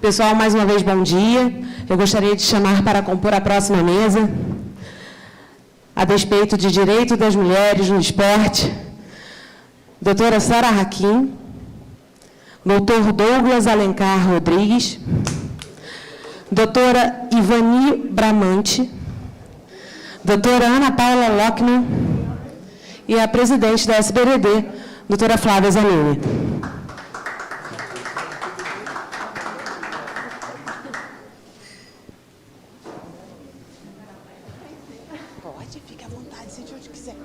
Pessoal, mais uma vez, bom dia. Eu gostaria de chamar para compor a próxima mesa, a despeito de direito das mulheres no esporte, doutora Sara Hakim, doutor Douglas Alencar Rodrigues, doutora Ivani Bramante, doutora Ana Paula Lockman e a presidente da SBDD, doutora Flávia Zanini. Pode, fique à vontade, sente onde quiser.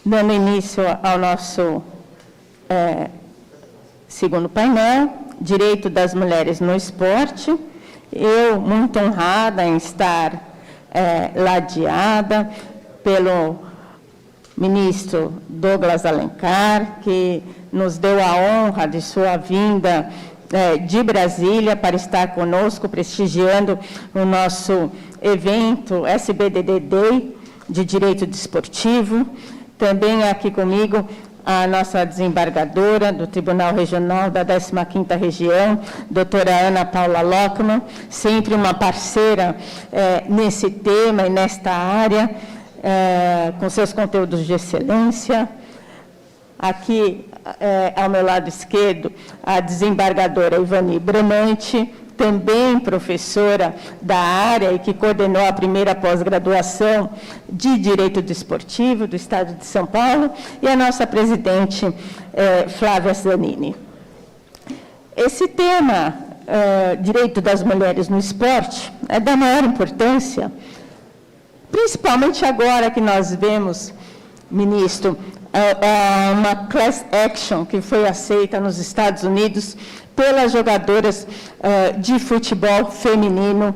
Dando início ao nosso segundo painel, Direito das Mulheres no Esporte, eu, muito honrada em estar ladeada pelo ministro Douglas Alencar, que nos deu a honra de sua vinda de Brasília para estar conosco, prestigiando o nosso evento SBDD Day de Direito Desportivo. Também aqui comigo a nossa desembargadora do Tribunal Regional da 15ª Região, doutora Ana Paula Lockman, sempre uma parceira nesse tema e nesta área, com seus conteúdos de excelência. Aqui, ao meu lado esquerdo, a desembargadora Ivani Bramante, também professora da área e que coordenou a primeira pós-graduação de Direito Desportivo do Estado de São Paulo, e a nossa presidente, Flávia Zanini. Esse tema, Direito das Mulheres no Esporte, é da maior importância, principalmente agora que nós vemos, ministro, uma class action que foi aceita nos Estados Unidos pelas jogadoras de futebol feminino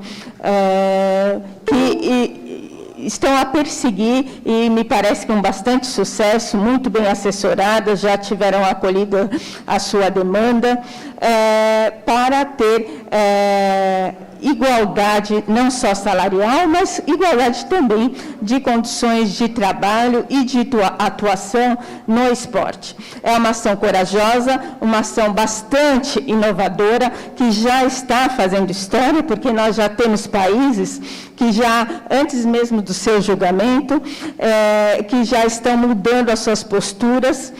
que estão a perseguir, e me parece que com bastante sucesso, muito bem assessoradas, já tiveram acolhido a sua demanda, para ter igualdade não só salarial, mas igualdade também de condições de trabalho e de atuação no esporte. É uma ação corajosa, uma ação bastante inovadora, que já está fazendo história, porque nós já temos países que já, antes mesmo do seu julgamento, que já estão mudando as suas posturas,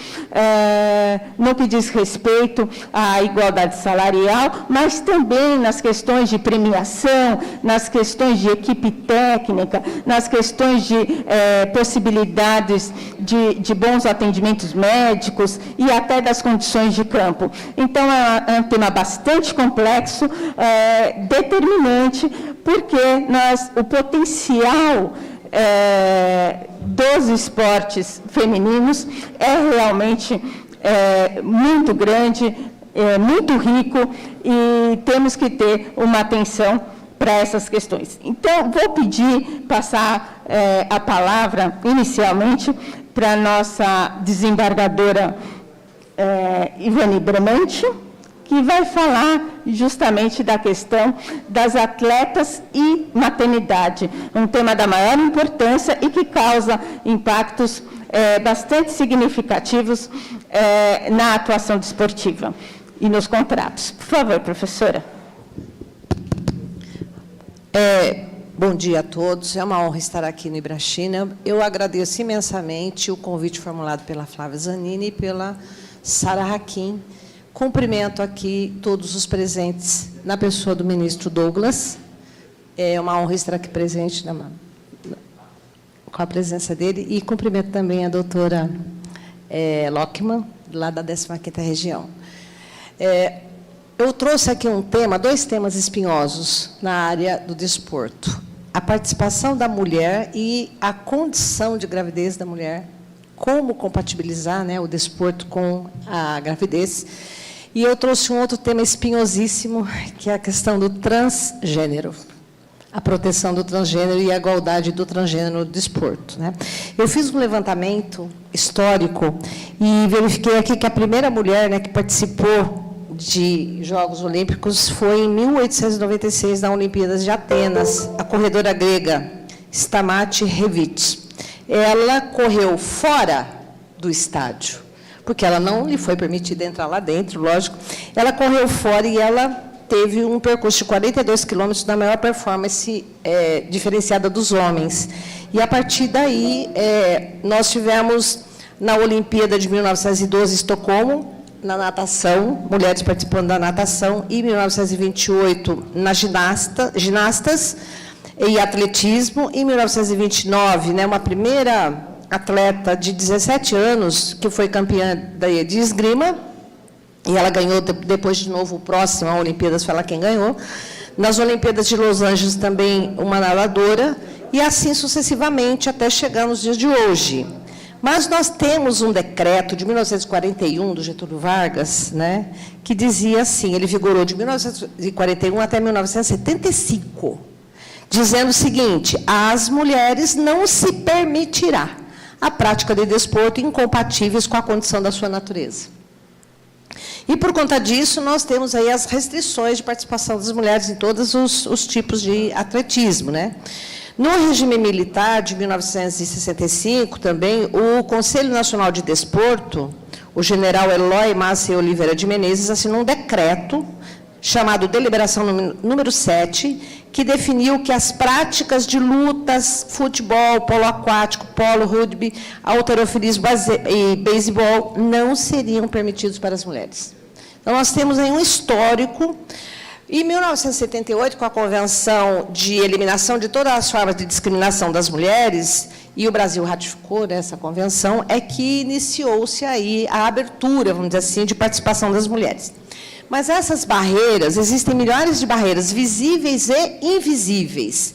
no que diz respeito à igualdade salarial, mas também nas questões de premiação, nas questões de equipe técnica, nas questões de possibilidades de bons atendimentos médicos e até das condições de campo. Então, é um tema bastante complexo, determinante, porque o potencial dos esportes femininos é realmente muito grande, muito rico, e temos que ter uma atenção para essas questões. Então, vou passar a palavra, inicialmente, para a nossa desembargadora Ivani Bramante, que vai falar justamente da questão das atletas e maternidade, um tema da maior importância e que causa impactos bastante significativos na atuação desportiva e nos contratos. Por favor, professora. Bom dia a todos. É uma honra estar aqui no Ibrachina. Eu agradeço imensamente o convite formulado pela Flávia Zanini e pela Sara Hakim. Cumprimento aqui todos os presentes na pessoa do ministro Douglas. É uma honra estar aqui presente com a presença dele. E cumprimento também a doutora Lockman, lá da 15ª região. Eu trouxe aqui dois temas espinhosos na área do desporto. A participação da mulher e a condição de gravidez da mulher, como compatibilizar, né, o desporto com a gravidez. E eu trouxe um outro tema espinhosíssimo, que é a questão do transgênero, a proteção do transgênero e a igualdade do transgênero no desporto, né? Eu fiz um levantamento histórico e verifiquei aqui que a primeira mulher, né, que participou de Jogos Olímpicos foi em 1896, na Olimpíadas de Atenas, a corredora grega Stamati Revic. Ela correu fora do estádio, porque ela não lhe foi permitida entrar lá dentro, lógico. Ela correu fora e ela teve um percurso de 42 quilômetros da maior performance diferenciada dos homens. E, a partir daí, nós tivemos, na Olimpíada de 1912, em Estocolmo, na natação, mulheres participando da natação, e em 1928, na ginastas e atletismo, e em 1929, né, uma primeira atleta de 17 anos, que foi campeã de esgrima, e ela ganhou depois de novo o próximo, a Olimpíadas foi ela quem ganhou. Nas Olimpíadas de Los Angeles também uma nadadora, e assim sucessivamente até chegar nos dias de hoje. Mas nós temos um decreto de 1941, do Getúlio Vargas, né, que dizia assim, ele vigorou de 1941 até 1975, dizendo o seguinte: às mulheres não se permitirá a prática de desporto incompatíveis com a condição da sua natureza. E, por conta disso, nós temos aí as restrições de participação das mulheres em todos os tipos de atletismo, né? No regime militar de 1965, também, o Conselho Nacional de Desporto, o general Eloy Maciel Oliveira de Menezes, assinou um decreto chamado Deliberação número 7, que definiu que as práticas de lutas, futebol, polo aquático, polo, rugby, halterofilismo e beisebol não seriam permitidos para as mulheres. Então, nós temos aí um histórico. Em 1978, com a Convenção de Eliminação de todas as formas de discriminação das mulheres, e o Brasil ratificou essa convenção, é que iniciou-se aí a abertura, vamos dizer assim, de participação das mulheres. Mas essas barreiras, existem milhares de barreiras visíveis e invisíveis.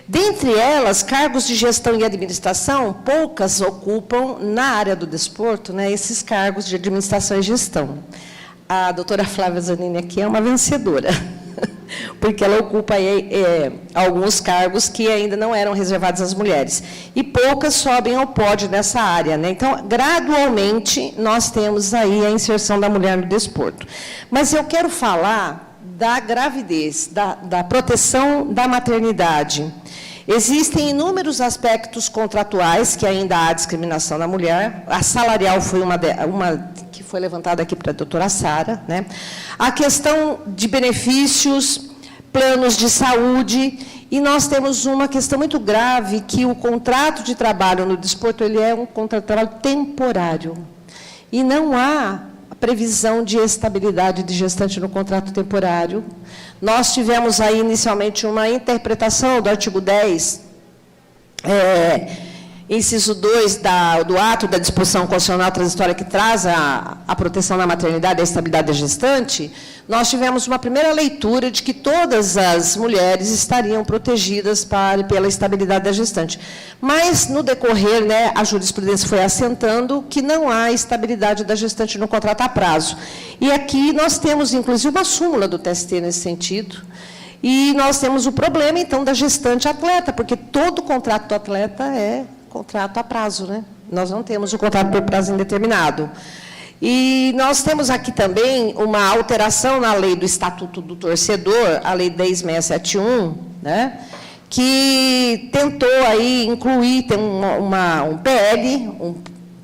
Dentre elas, cargos de gestão e administração, poucas ocupam, na área do desporto, né, esses cargos de administração e gestão. A doutora Flávia Zanini aqui é uma vencedora, porque ela ocupa aí, alguns cargos que ainda não eram reservados às mulheres. E poucas sobem ao pódio nessa área, né? Então, gradualmente, nós temos aí a inserção da mulher no desporto. Mas eu quero falar da gravidez, da proteção da maternidade. Existem inúmeros aspectos contratuais que ainda há discriminação da mulher. A salarial foi uma que foi levantada aqui para a doutora Sara, né? A questão de benefícios, planos de saúde, e nós temos uma questão muito grave, que o contrato de trabalho no desporto ele é um contrato de trabalho temporário. E não há previsão de estabilidade de gestante no contrato temporário. Nós tivemos aí, inicialmente, uma interpretação do artigo 10, inciso 2 do ato da disposição constitucional transitória que traz a proteção da maternidade e a estabilidade da gestante. Nós tivemos uma primeira leitura de que todas as mulheres estariam protegidas pela estabilidade da gestante. Mas, no decorrer, né, a jurisprudência foi assentando que não há estabilidade da gestante no contrato a prazo. E aqui nós temos, inclusive, uma súmula do TST nesse sentido. E nós temos o problema, então, da gestante atleta, porque todo contrato do atleta é contrato a prazo, né? Nós não temos o contrato por prazo indeterminado. E nós temos aqui também uma alteração na lei do Estatuto do Torcedor, a Lei 10.671, né, que tentou aí incluir, tem um PL, um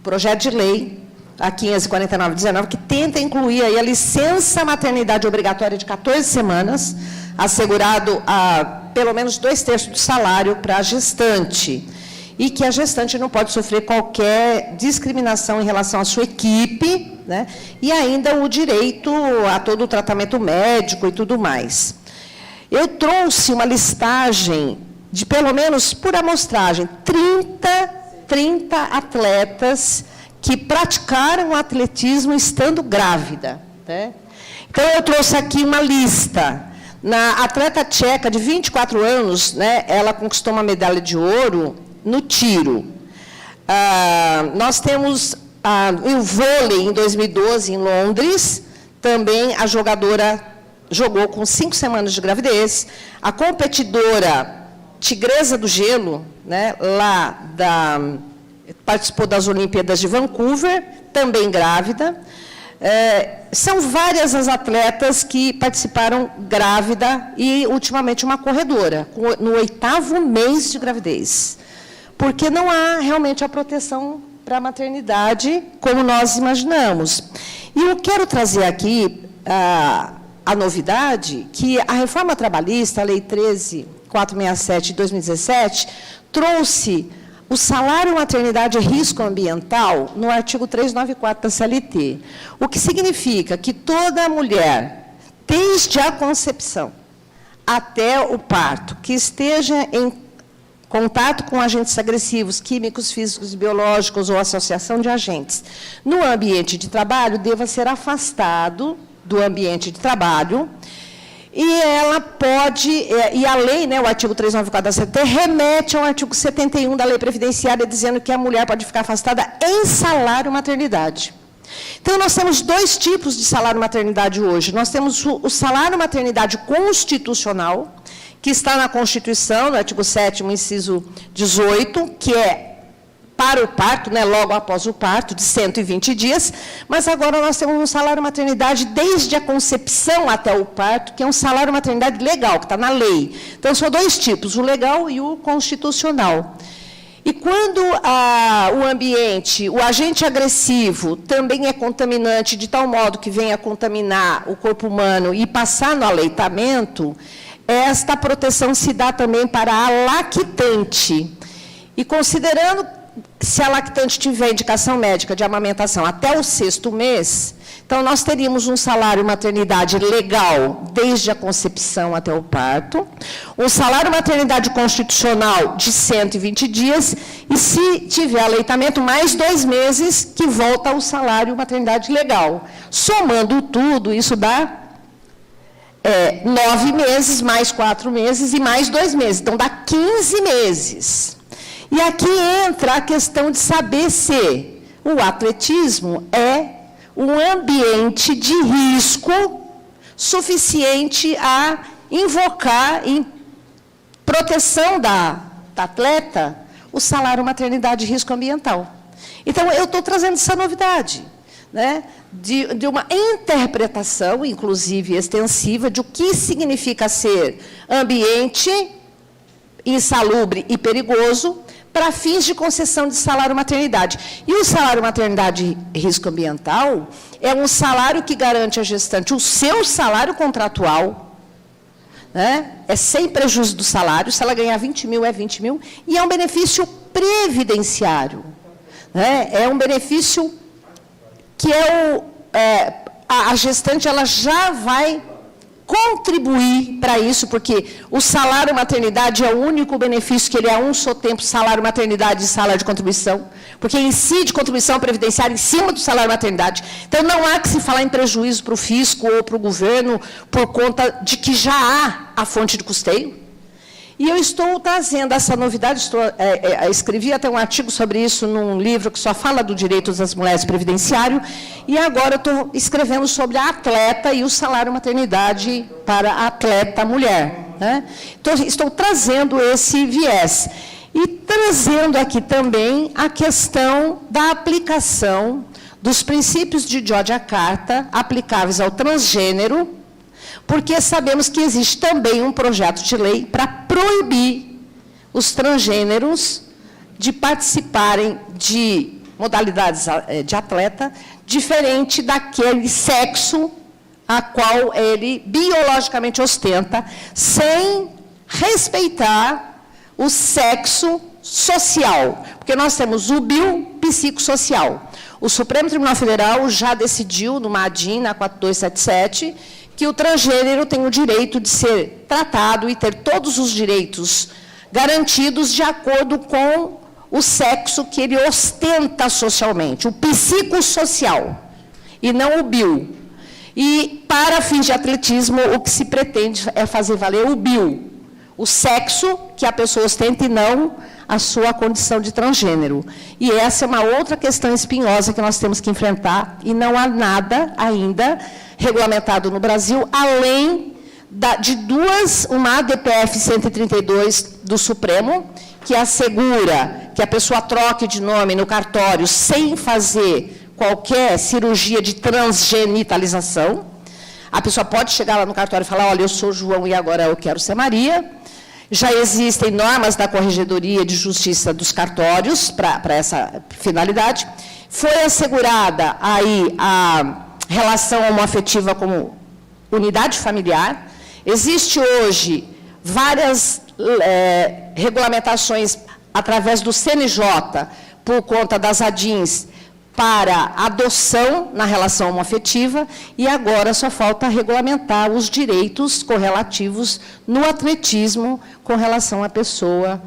projeto de lei, a 549/19, que tenta incluir aí a licença maternidade obrigatória de 14 semanas, assegurado a pelo menos 2/3 do salário para a gestante, e que a gestante não pode sofrer qualquer discriminação em relação à sua equipe, né, e ainda o direito a todo o tratamento médico e tudo mais. Eu trouxe uma listagem de, pelo menos por amostragem, 30 atletas que praticaram atletismo estando grávida, né? Então, eu trouxe aqui uma lista. Na atleta tcheca de 24 anos, né, ela conquistou uma medalha de ouro no tiro. Nós temos o vôlei, em 2012, em Londres. Também a jogadora jogou com 5 semanas de gravidez. A competidora Tigresa do Gelo, né, participou das Olimpíadas de Vancouver, também grávida. São várias as atletas que participaram grávida e, ultimamente, uma corredora, no 8º mês de gravidez. Porque não há realmente a proteção para a maternidade como nós imaginamos. E eu quero trazer aqui a novidade que a reforma trabalhista, a Lei 13.467 de 2017, trouxe o salário maternidade e risco ambiental no artigo 394 da CLT. O que significa que toda mulher, desde a concepção até o parto, que esteja em contato com agentes agressivos, químicos, físicos, biológicos ou associação de agentes no ambiente de trabalho, deva ser afastado do ambiente de trabalho. E ela pode, e a lei, né, o artigo 394 da CLT, remete ao artigo 71 da Lei Previdenciária, dizendo que a mulher pode ficar afastada em salário maternidade. Então, nós temos 2 tipos de salário maternidade hoje. Nós temos o salário maternidade constitucional, que está na Constituição, no artigo 7º, inciso 18, que é para o parto, né, logo após o parto, de 120 dias, mas agora nós temos um salário maternidade desde a concepção até o parto, que é um salário maternidade legal, que está na lei. Então, são 2 tipos, o legal e o constitucional. E quando o ambiente, o agente agressivo, também é contaminante, de tal modo que venha contaminar o corpo humano e passar no aleitamento, esta proteção se dá também para a lactante. E considerando se a lactante tiver indicação médica de amamentação até o 6º mês, então nós teríamos um salário maternidade legal desde a concepção até o parto, um salário maternidade constitucional de 120 dias, e se tiver aleitamento, mais 2 meses, que volta ao salário maternidade legal. Somando tudo, isso dá 9 meses, mais 4 meses e mais 2 meses. Então, dá 15 meses. E aqui entra a questão de saber se o atletismo é um ambiente de risco suficiente a invocar, em proteção da atleta, o salário maternidade e risco ambiental. Então, eu estou trazendo essa novidade, né, de uma interpretação, inclusive extensiva, de o que significa ser ambiente insalubre e perigoso, para fins de concessão de salário maternidade. E o salário maternidade e risco ambiental é um salário que garante à gestante o seu salário contratual, né? É sem prejuízo do salário, se ela ganhar 20 mil, é 20 mil, e é um benefício previdenciário, né? É um benefício que a gestante ela já vai contribuir para isso, porque o salário maternidade é o único benefício que ele é a um só tempo salário maternidade e salário de contribuição, porque incide contribuição previdenciária em cima do salário maternidade. Então, não há que se falar em prejuízo para o fisco ou para o governo por conta de que já há a fonte de custeio. E eu estou trazendo essa novidade, escrevi até um artigo sobre isso num livro que só fala do direito das mulheres previdenciário, e agora eu estou escrevendo sobre a atleta e o salário maternidade para a atleta mulher, né? Então, estou trazendo esse viés. E trazendo aqui também a questão da aplicação dos princípios de Georgia Carta aplicáveis ao transgênero, porque sabemos que existe também um projeto de lei para proibir os transgêneros de participarem de modalidades de atleta diferente daquele sexo a qual ele biologicamente ostenta, sem respeitar o sexo social, porque nós temos o biopsicossocial. O Supremo Tribunal Federal já decidiu, numa ADIM, na 4277, que o transgênero tem o direito de ser tratado e ter todos os direitos garantidos de acordo com o sexo que ele ostenta socialmente, o psicossocial, e não o bio. E, para fins de atletismo, o que se pretende é fazer valer o bio, o sexo que a pessoa ostenta e não a sua condição de transgênero. E essa é uma outra questão espinhosa que nós temos que enfrentar, e não há nada ainda regulamentado no Brasil, além de uma ADPF 132 do Supremo, que assegura que a pessoa troque de nome no cartório sem fazer qualquer cirurgia de transgenitalização. A pessoa pode chegar lá no cartório e falar, olha, eu sou João e agora eu quero ser Maria. Já existem normas da Corregedoria de Justiça dos cartórios para essa finalidade. Foi assegurada aí a relação homoafetiva como unidade familiar. Existe hoje várias regulamentações através do CNJ, por conta das ADINs, para adoção na relação homoafetiva, e agora só falta regulamentar os direitos correlativos no atletismo com relação à pessoa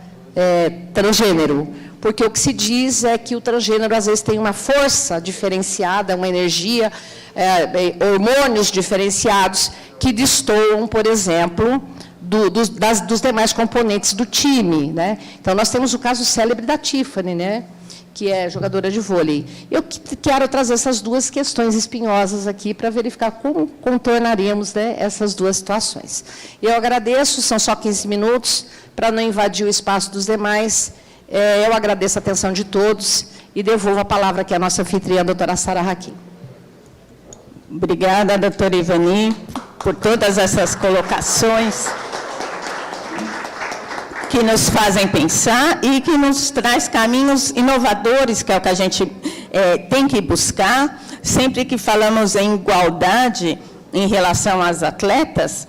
transgênero. Porque o que se diz é que o transgênero, às vezes, tem uma força diferenciada, uma energia, hormônios diferenciados, que destoam, por exemplo, dos demais componentes do time, né? Então, nós temos o caso célebre da Tiffany, né? Que é jogadora de vôlei. Eu quero trazer essas duas questões espinhosas aqui para verificar como contornaremos, né, essas duas situações. Eu agradeço, são só 15 minutos, para não invadir o espaço dos demais. Eu agradeço a atenção de todos e devolvo a palavra aqui à nossa anfitriã, a doutora Sara Hakim. Obrigada, doutora Ivani, por todas essas colocações que nos fazem pensar e que nos traz caminhos inovadores, que é o que a gente tem que buscar. Sempre que falamos em igualdade em relação às atletas,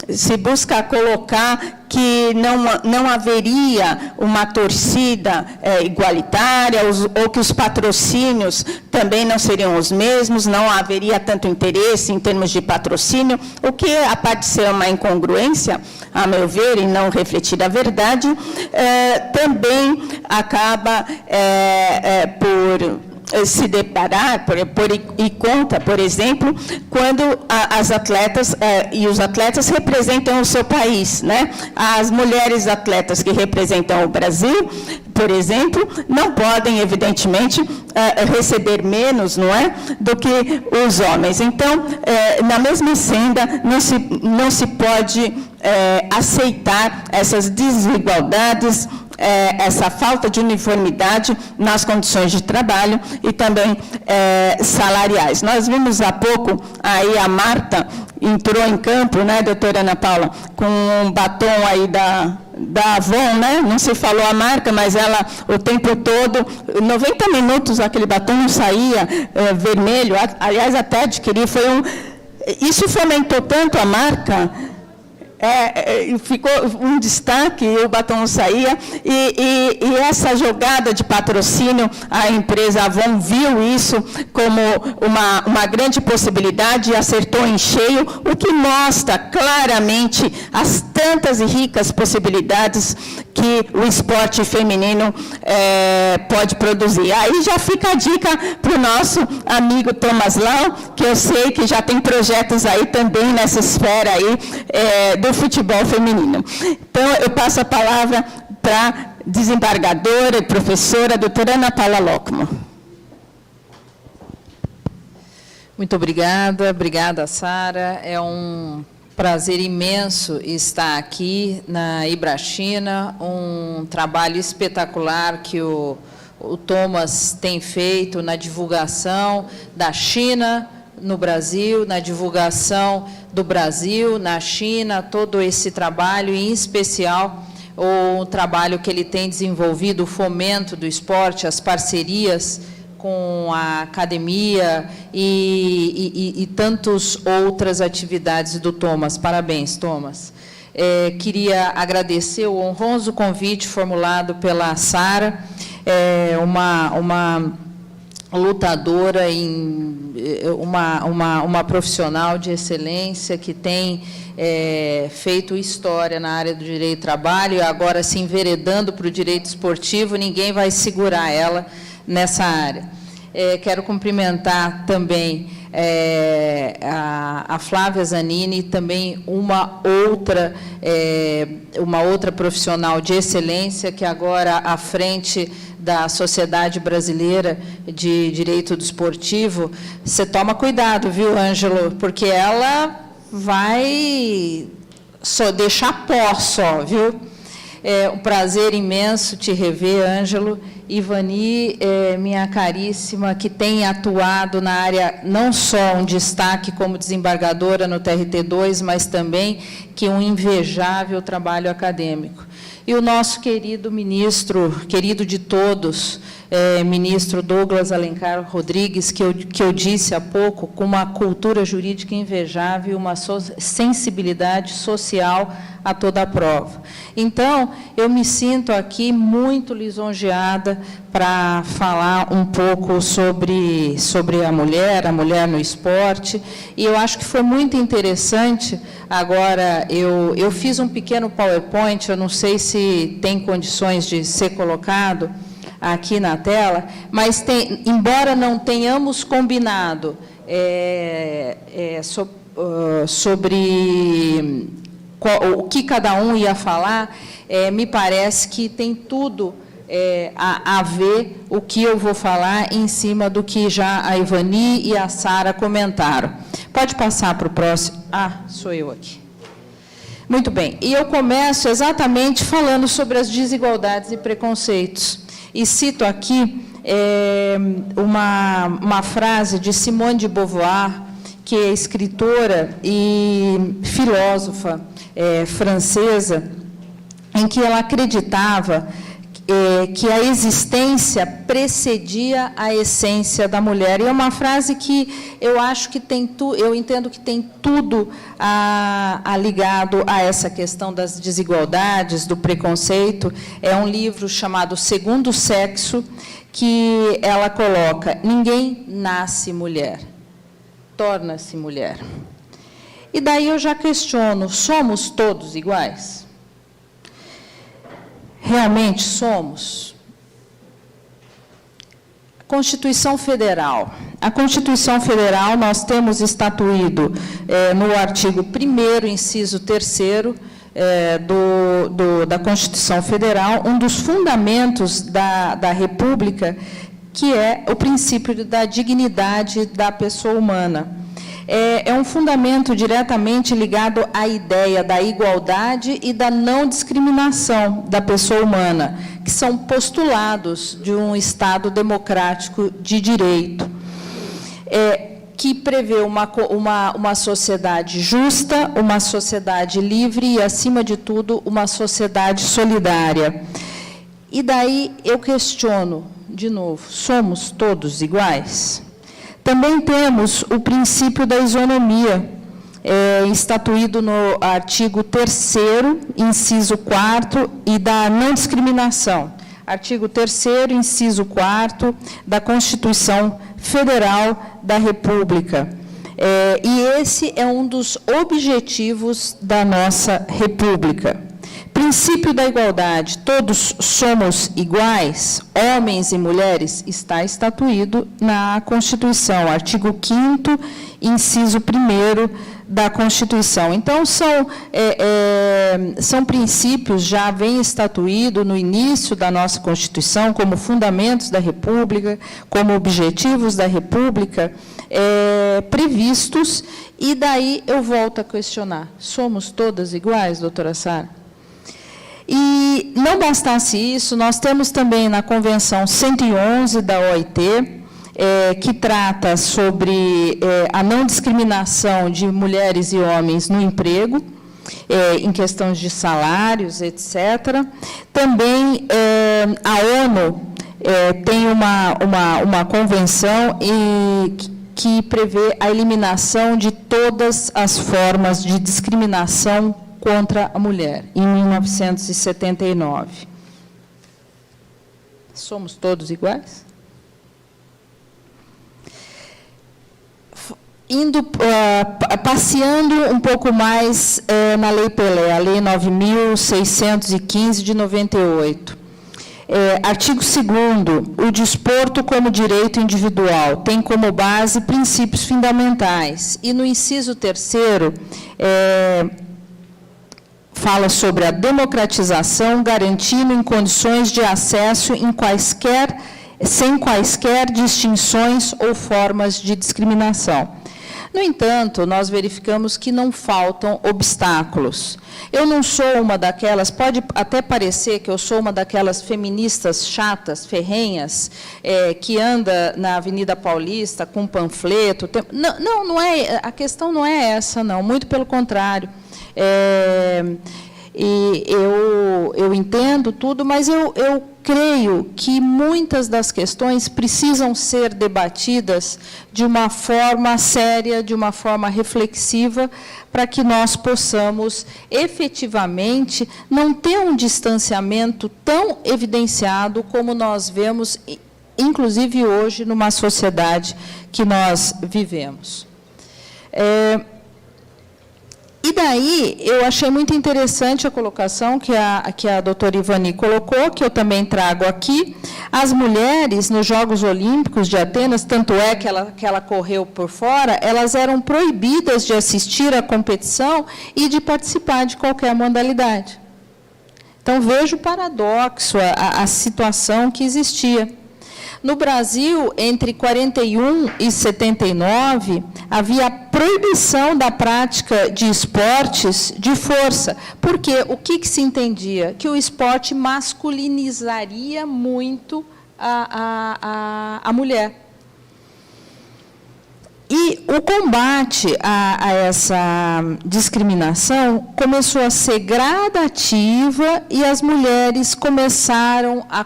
se busca colocar que não haveria uma torcida igualitária, ou que os patrocínios também não seriam os mesmos, não haveria tanto interesse em termos de patrocínio, o que, a parte de ser uma incongruência, a meu ver, e não refletir a verdade, também acaba por se deparar e conta, por exemplo, quando as atletas e os atletas representam o seu país, né? As mulheres atletas que representam o Brasil, por exemplo, não podem, evidentemente, receber menos, não é, do que os homens. Então, na mesma senda, não se pode aceitar essas desigualdades, essa falta de uniformidade nas condições de trabalho e também salariais. Nós vimos há pouco, aí a Marta entrou em campo, né, doutora Ana Paula, com um batom aí da Avon, né? Não se falou a marca, mas ela, o tempo todo, 90 minutos, aquele batom não saía vermelho, aliás, até adquiri, isso fomentou tanto a marca, ficou um destaque, o batom saía, e essa jogada de patrocínio, a empresa Avon viu isso como uma grande possibilidade e acertou em cheio, o que mostra claramente as tantas e ricas possibilidades que o esporte feminino pode produzir. Aí já fica a dica para o nosso amigo Thomas Lau, que eu sei que já tem projetos aí também nessa esfera aí do futebol feminino. Então, eu passo a palavra para a desembargadora e professora, doutora Ana Paula Lockman. Muito obrigada, Sara. É um prazer imenso estar aqui na Ibrachina, um trabalho espetacular que o Thomas tem feito na divulgação da China no Brasil, na divulgação do Brasil na China, todo esse trabalho, e em especial o trabalho que ele tem desenvolvido, o fomento do esporte, as parcerias com a academia e tantas outras atividades do Thomas. Parabéns, Thomas. Queria agradecer o honroso convite formulado pela Sara, uma lutadora, uma profissional de excelência que tem feito história na área do direito do trabalho e agora se enveredando para o direito esportivo, ninguém vai segurar ela nessa área. Quero cumprimentar também a Flávia Zanini, também uma outra profissional de excelência, que agora à frente da Sociedade Brasileira de Direito Desportivo. Você toma cuidado, viu, Ângelo? Porque ela vai só deixar pó só, viu? É um prazer imenso te rever, Ângelo. Ivani, minha caríssima, que tem atuado na área, não só um destaque como desembargadora no TRT2, mas também que um invejável trabalho acadêmico. E o nosso querido ministro, querido de todos, ministro Douglas Alencar Rodrigues, que eu disse há pouco, com uma cultura jurídica invejável, uma sensibilidade social a toda a prova. Então, eu me sinto aqui muito lisonjeada para falar um pouco sobre a mulher no esporte, e eu acho que foi muito interessante. Agora, eu fiz um pequeno PowerPoint, eu não sei se tem condições de ser colocado aqui na tela, mas embora não tenhamos combinado sobre o que cada um ia falar, me parece que tem tudo a ver o que eu vou falar em cima do que já a Ivani e a Sara comentaram. Pode passar para o próximo. Ah, sou eu aqui. Muito bem. E eu começo exatamente falando sobre as desigualdades e preconceitos. E cito aqui uma frase de Simone de Beauvoir, que é escritora e filósofa francesa, em que ela acreditava que a existência precedia a essência da mulher. E é uma frase que eu acho que eu entendo que tem tudo ligado a essa questão das desigualdades, do preconceito. É um livro chamado Segundo Sexo, que ela coloca: ninguém nasce mulher, torna-se mulher. E daí eu já questiono: somos todos iguais? Realmente somos? Constituição Federal. A Constituição Federal, nós temos estatuído no artigo 1º, inciso 3º, da Constituição Federal, um dos fundamentos da República, que é o princípio da dignidade da pessoa humana. É um fundamento diretamente ligado à ideia da igualdade e da não discriminação da pessoa humana, que são postulados de um Estado democrático de direito, que prevê uma sociedade justa, uma sociedade livre e, acima de tudo, uma sociedade solidária. E daí eu questiono, de novo, somos todos iguais? Também temos o princípio da isonomia, estatuído no artigo 3º, inciso 4º, e da não discriminação. Artigo 3º, inciso 4º, da Constituição Federal da República. E esse é um dos objetivos da nossa República. Princípio da igualdade: todos somos iguais, homens e mulheres, está estatuído na Constituição, artigo 5º, inciso 1º da Constituição. Então, são princípios, já vem estatuído no início da nossa Constituição, como fundamentos da República, como objetivos da República, previstos, e daí eu volto a questionar: somos todas iguais, doutora Sara? E não bastasse isso, nós temos também na Convenção 111 da OIT, que trata sobre a não discriminação de mulheres e homens no emprego, em questões de salários, etc. Também a ONU tem uma convenção que prevê a eliminação de todas as formas de discriminação contra a mulher, em 1979. Somos todos iguais? passeando um pouco mais na Lei Pelé, a Lei 9.615 de 98. Artigo 2º, o desporto como direito individual tem como base princípios fundamentais. E no inciso 3º, fala sobre a democratização, garantindo em condições de acesso sem quaisquer distinções ou formas de discriminação. No entanto, nós verificamos que não faltam obstáculos. Eu não sou uma daquelas, pode até parecer que eu sou uma daquelas feministas chatas, ferrenhas, que anda na Avenida Paulista com panfleto. Não é, a questão não é essa, não, muito pelo contrário. E eu entendo tudo, mas eu creio que muitas das questões precisam ser debatidas de uma forma séria, de uma forma reflexiva, para que nós possamos, efetivamente, não ter um distanciamento tão evidenciado como nós vemos, inclusive hoje, numa sociedade que nós vivemos. E daí, eu achei muito interessante a colocação que a doutora Ivani colocou, que eu também trago aqui. As mulheres, nos Jogos Olímpicos de Atenas, tanto é que ela correu por fora, elas eram proibidas de assistir à competição e de participar de qualquer modalidade. Então, vejo o paradoxo, a situação que existia. No Brasil, entre 41 e 79, havia proibição da prática de esportes de força. Porque o que se entendia? Que o esporte masculinizaria muito a mulher. E o combate a essa discriminação começou a ser gradativa e as mulheres começaram a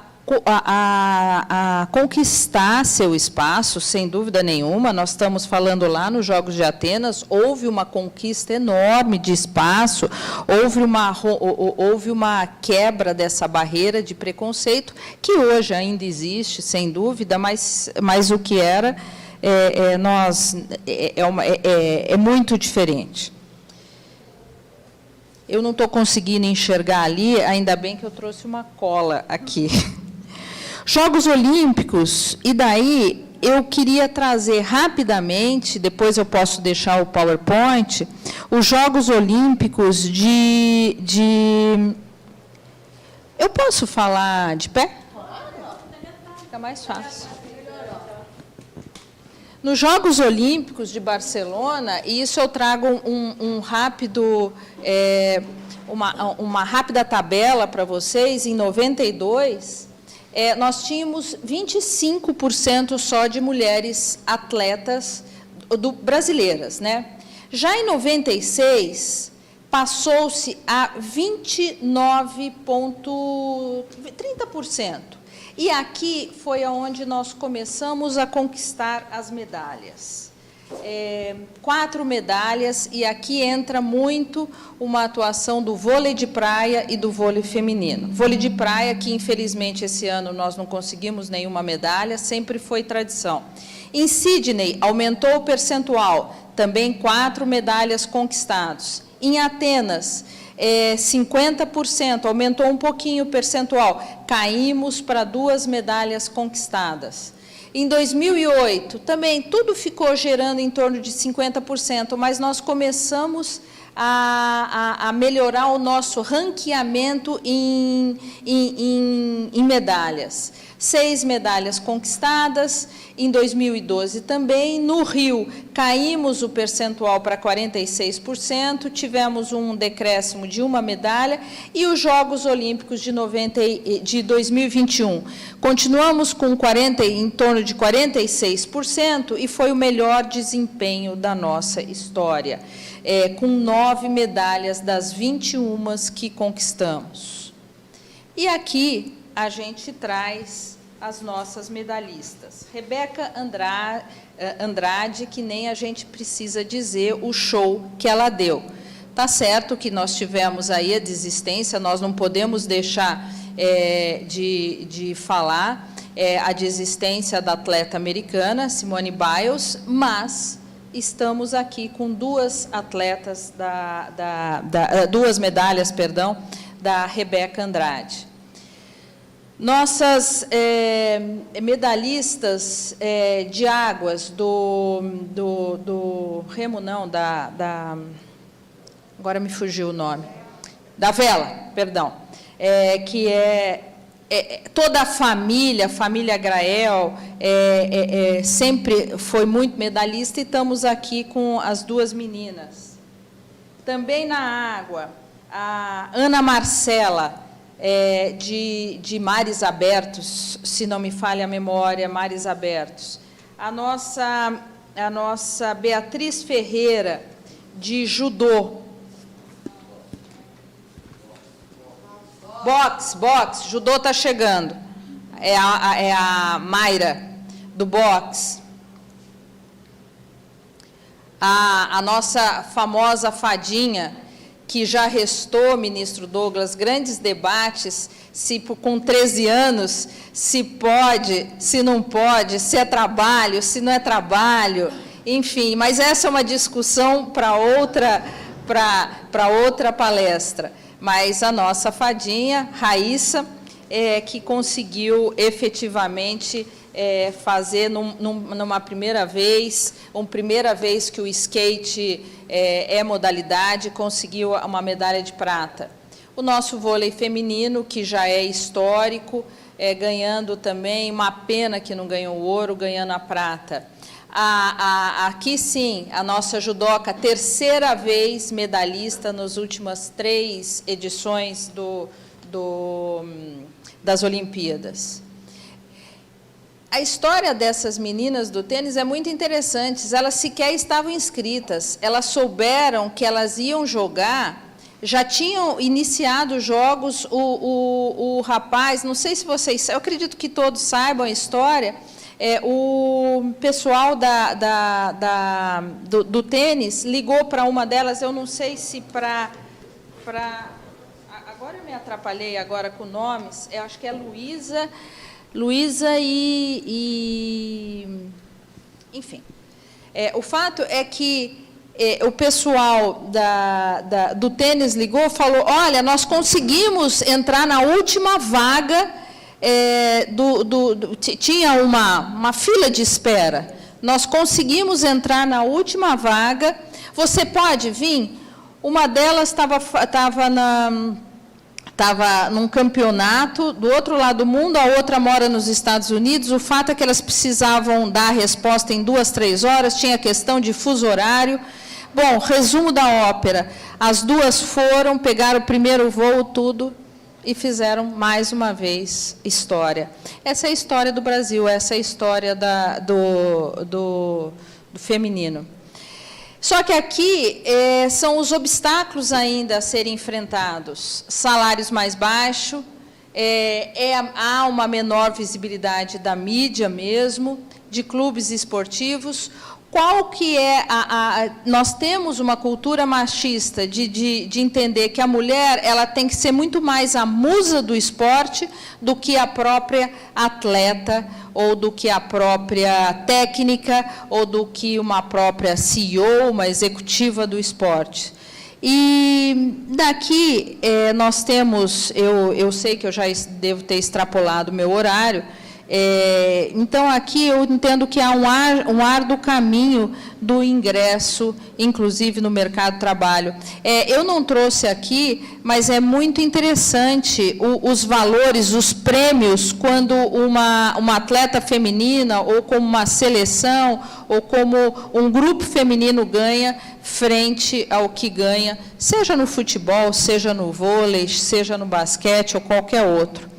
conquistar seu espaço, sem dúvida nenhuma. Nós estamos falando lá nos Jogos de Atenas, houve uma conquista enorme de espaço, houve uma quebra dessa barreira de preconceito, que hoje ainda existe, sem dúvida, mas o que era é muito diferente. Eu não estou conseguindo enxergar ali, ainda bem que eu trouxe uma cola aqui. Jogos Olímpicos, e daí eu queria trazer rapidamente, depois eu posso deixar o PowerPoint, os Jogos Olímpicos Eu posso falar de pé? Fica mais fácil. Nos Jogos Olímpicos de Barcelona, e isso eu trago uma rápida tabela para vocês, em 92, nós tínhamos 25% só de mulheres atletas brasileiras, né? Já em 96, passou-se a 29,30%. E aqui foi onde nós começamos a conquistar as medalhas. 4 medalhas, e aqui entra muito uma atuação do vôlei de praia e do vôlei feminino. Vôlei de praia, que infelizmente esse ano nós não conseguimos nenhuma medalha, sempre foi tradição. Em Sydney, aumentou o percentual, também 4 medalhas conquistadas. Em Atenas, 50%, aumentou um pouquinho o percentual, caímos para 2 medalhas conquistadas. Em 2008, também tudo ficou gerando em torno de 50%, mas nós começamos a melhorar o nosso ranqueamento em medalhas. 6 medalhas conquistadas, em 2012 também. No Rio, caímos o percentual para 46%, tivemos um decréscimo de 1 medalha, e os Jogos Olímpicos de 2021, continuamos com em torno de 46%, e foi o melhor desempenho da nossa história, com 9 medalhas das 21 que conquistamos. E aqui a gente traz as nossas medalhistas. Rebeca Andrade, que nem a gente precisa dizer o show que ela deu. Tá certo que nós tivemos aí a desistência, nós não podemos deixar de falar a desistência da atleta americana, Simone Biles, mas estamos aqui com duas atletas, duas medalhas, perdão, da Rebeca Andrade. Nossas medalhistas de águas do remo, não, agora me fugiu o nome, da vela, perdão, que toda a família Grael, sempre foi muito medalhista, e estamos aqui com as duas meninas. Também na água, a Ana Marcela, de Mares Abertos, se não me falha a memória, Mares Abertos. A nossa Beatriz Ferreira, de judô. Boxe, judô está chegando. É a Mayra, do boxe. A nossa famosa fadinha, que já restou, ministro Douglas, grandes debates, se com 13 anos, se pode, se não pode, se é trabalho, se não é trabalho, enfim, mas essa é uma discussão para outra palestra. Mas a nossa fadinha, Raíssa, que conseguiu efetivamente fazer numa primeira vez que o skate modalidade, conseguiu uma medalha de prata. O nosso vôlei feminino, que já é histórico, ganhando também, uma pena que não ganhou o ouro, ganhando a prata. Aqui sim, a nossa judoca, terceira vez medalhista nas últimas 3 edições das Olimpíadas. A história dessas meninas do tênis é muito interessante. Elas sequer estavam inscritas. Elas souberam que elas iam jogar, já tinham iniciado os jogos. O rapaz, não sei se vocês, eu acredito que todos saibam a história, o pessoal do tênis ligou para uma delas, eu não sei se agora eu me atrapalhei agora com nomes, eu acho que é Luísa enfim. O fato é que o pessoal do tênis ligou e falou, olha, nós conseguimos entrar na última vaga, tinha uma fila de espera, nós conseguimos entrar na última vaga, você pode vir? Uma delas estava num campeonato do outro lado do mundo, a outra mora nos Estados Unidos. O fato é que elas precisavam dar a resposta em 2, 3 horas, tinha questão de fuso horário. Bom, resumo da ópera, as duas foram, pegaram o primeiro voo, tudo, e fizeram mais uma vez história. Essa é a história do Brasil, essa é a história do feminino. Só que aqui são os obstáculos ainda a serem enfrentados. Salários mais baixos, há uma menor visibilidade da mídia mesmo, de clubes esportivos. Qual que é nós temos uma cultura machista de entender que a mulher ela tem que ser muito mais a musa do esporte do que a própria atleta, ou do que a própria técnica, ou do que uma própria CEO, uma executiva do esporte. E daqui nós temos, eu sei que eu já devo ter extrapolado o meu horário, então, aqui eu entendo que há um árduo caminho do ingresso, inclusive no mercado de trabalho. Eu não trouxe aqui, mas é muito interessante os valores, os prêmios, quando uma atleta feminina, ou como uma seleção, ou como um grupo feminino ganha, frente ao que ganha, seja no futebol, seja no vôlei, seja no basquete, ou qualquer outro.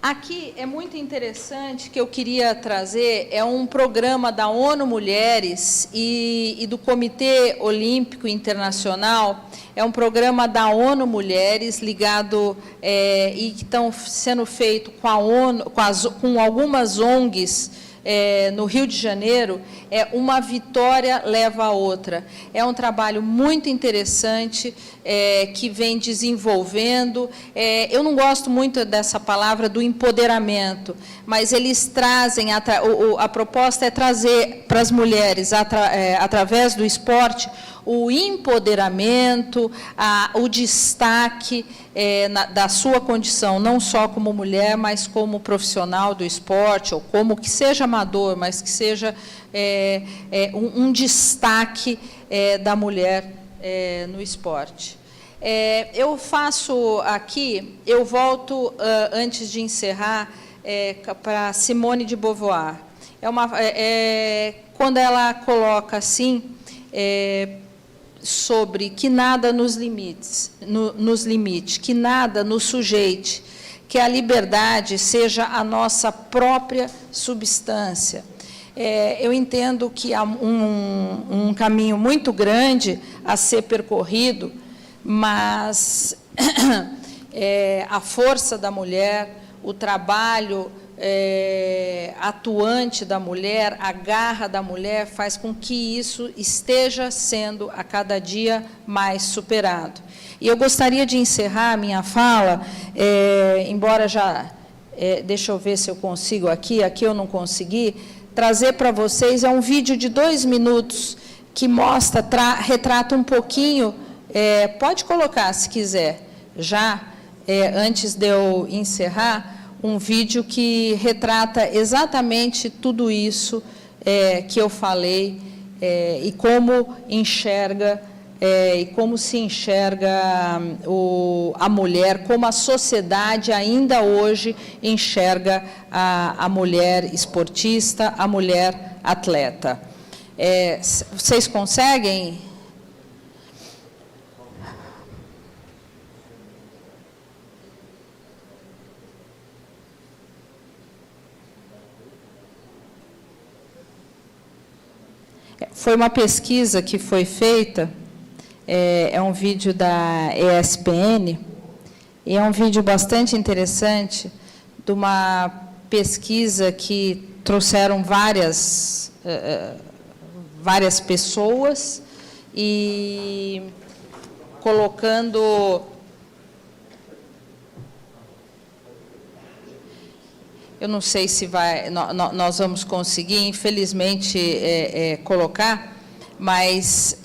Aqui é muito interessante, que eu queria trazer, um programa da ONU Mulheres e do Comitê Olímpico Internacional, é um programa da ONU Mulheres, ligado, e que estão sendo feito com a ONU, com algumas ONGs no Rio de Janeiro, uma vitória leva a outra. É um trabalho muito interessante, que vem desenvolvendo. Eu não gosto muito dessa palavra do empoderamento, mas eles trazem, a proposta é trazer para as mulheres, através do esporte, o empoderamento, o destaque da sua condição, não só como mulher, mas como profissional do esporte, ou como que seja amador, mas que seja um destaque da mulher no esporte. Eu faço aqui, eu volto, antes de encerrar, para Simone de Beauvoir. Quando ela coloca assim, sobre que nada nos limite, que nada nos sujeite, que a liberdade seja a nossa própria substância. Eu entendo que há um caminho muito grande a ser percorrido, mas a força da mulher, o trabalho atuante da mulher, a garra da mulher, faz com que isso esteja sendo a cada dia mais superado. E eu gostaria de encerrar a minha fala, embora já, deixa eu ver se eu consigo aqui eu não consegui, trazer para vocês, um vídeo de 2 minutos, que mostra, retrata um pouquinho, pode colocar se quiser, já, antes de eu encerrar, um vídeo que retrata exatamente tudo isso que eu falei, e como enxerga, e como se enxerga a mulher, como a sociedade ainda hoje enxerga a mulher esportista, a mulher atleta. Vocês conseguem? Foi uma pesquisa que foi feita, um vídeo da ESPN, e é um vídeo bastante interessante, de uma pesquisa que trouxeram várias pessoas, e colocando... Eu não sei se nós vamos conseguir, infelizmente, colocar, mas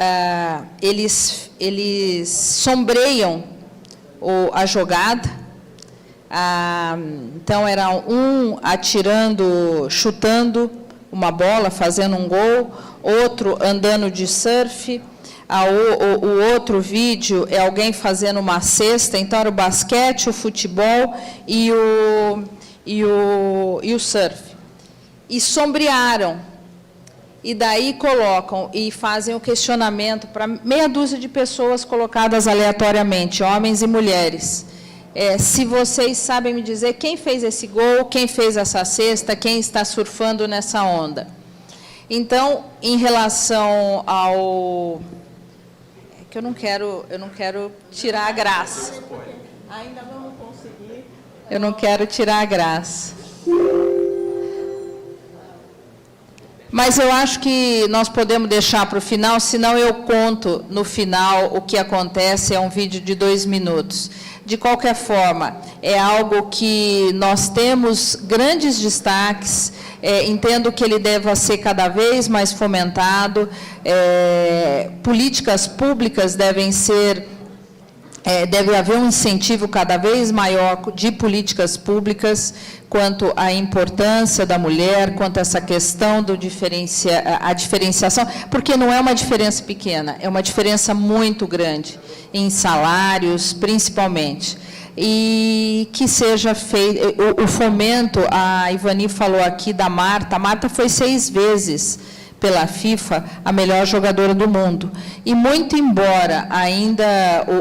eles sombreiam a jogada. Então, era um atirando, chutando uma bola, fazendo um gol, outro andando de surf, o outro vídeo é alguém fazendo uma cesta. Então, era o basquete, o futebol e o surf, e sombrearam, e daí colocam e fazem o questionamento para meia dúzia de pessoas colocadas aleatoriamente, homens e mulheres. Se vocês sabem me dizer quem fez esse gol, quem fez essa cesta, quem está surfando nessa onda. Então, em relação ao... que eu não quero tirar a graça. Ainda vamos conseguir. Eu não quero tirar a graça. Mas eu acho que nós podemos deixar para o final, senão eu conto no final o que acontece, é um vídeo de 2 minutos. De qualquer forma, é algo que nós temos grandes destaques, entendo que ele deva ser cada vez mais fomentado, políticas públicas devem ser... deve haver um incentivo cada vez maior de políticas públicas quanto à importância da mulher, quanto a essa questão a diferenciação, porque não é uma diferença pequena, é uma diferença muito grande, em salários, principalmente. E que seja feito o fomento, a Ivani falou aqui da Marta. A Marta foi 6 vezes pela FIFA a melhor jogadora do mundo. E muito embora ainda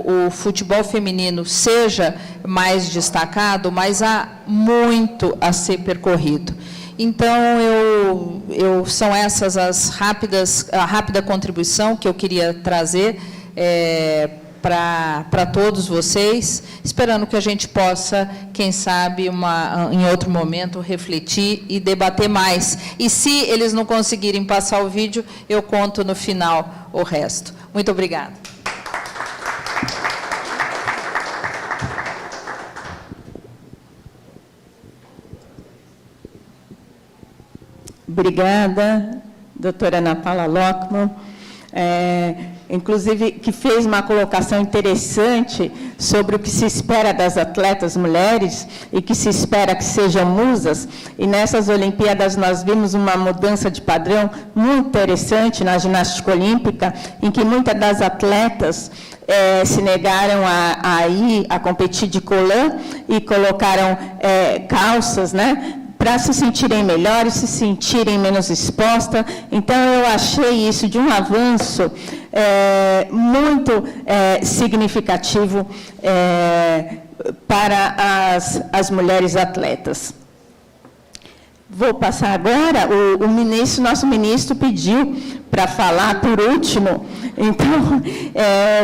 o futebol feminino seja mais destacado, mas há muito a ser percorrido. Então, são essas a rápida contribuição que eu queria trazer para todos vocês, esperando que a gente possa, quem sabe, em outro momento, refletir e debater mais. E se eles não conseguirem passar o vídeo, eu conto no final o resto. Muito obrigada. Obrigada, doutora Ana Paula Lockman. Inclusive, que fez uma colocação interessante sobre o que se espera das atletas mulheres e que se espera que sejam musas. E nessas Olimpíadas nós vimos uma mudança de padrão muito interessante na ginástica olímpica, em que muitas das atletas se negaram a ir a competir de colã e colocaram calças, né, para se sentirem melhores, se sentirem menos expostas. Então, eu achei isso de um avanço muito significativo para as mulheres atletas. Vou passar agora, nosso ministro pediu para falar por último, então,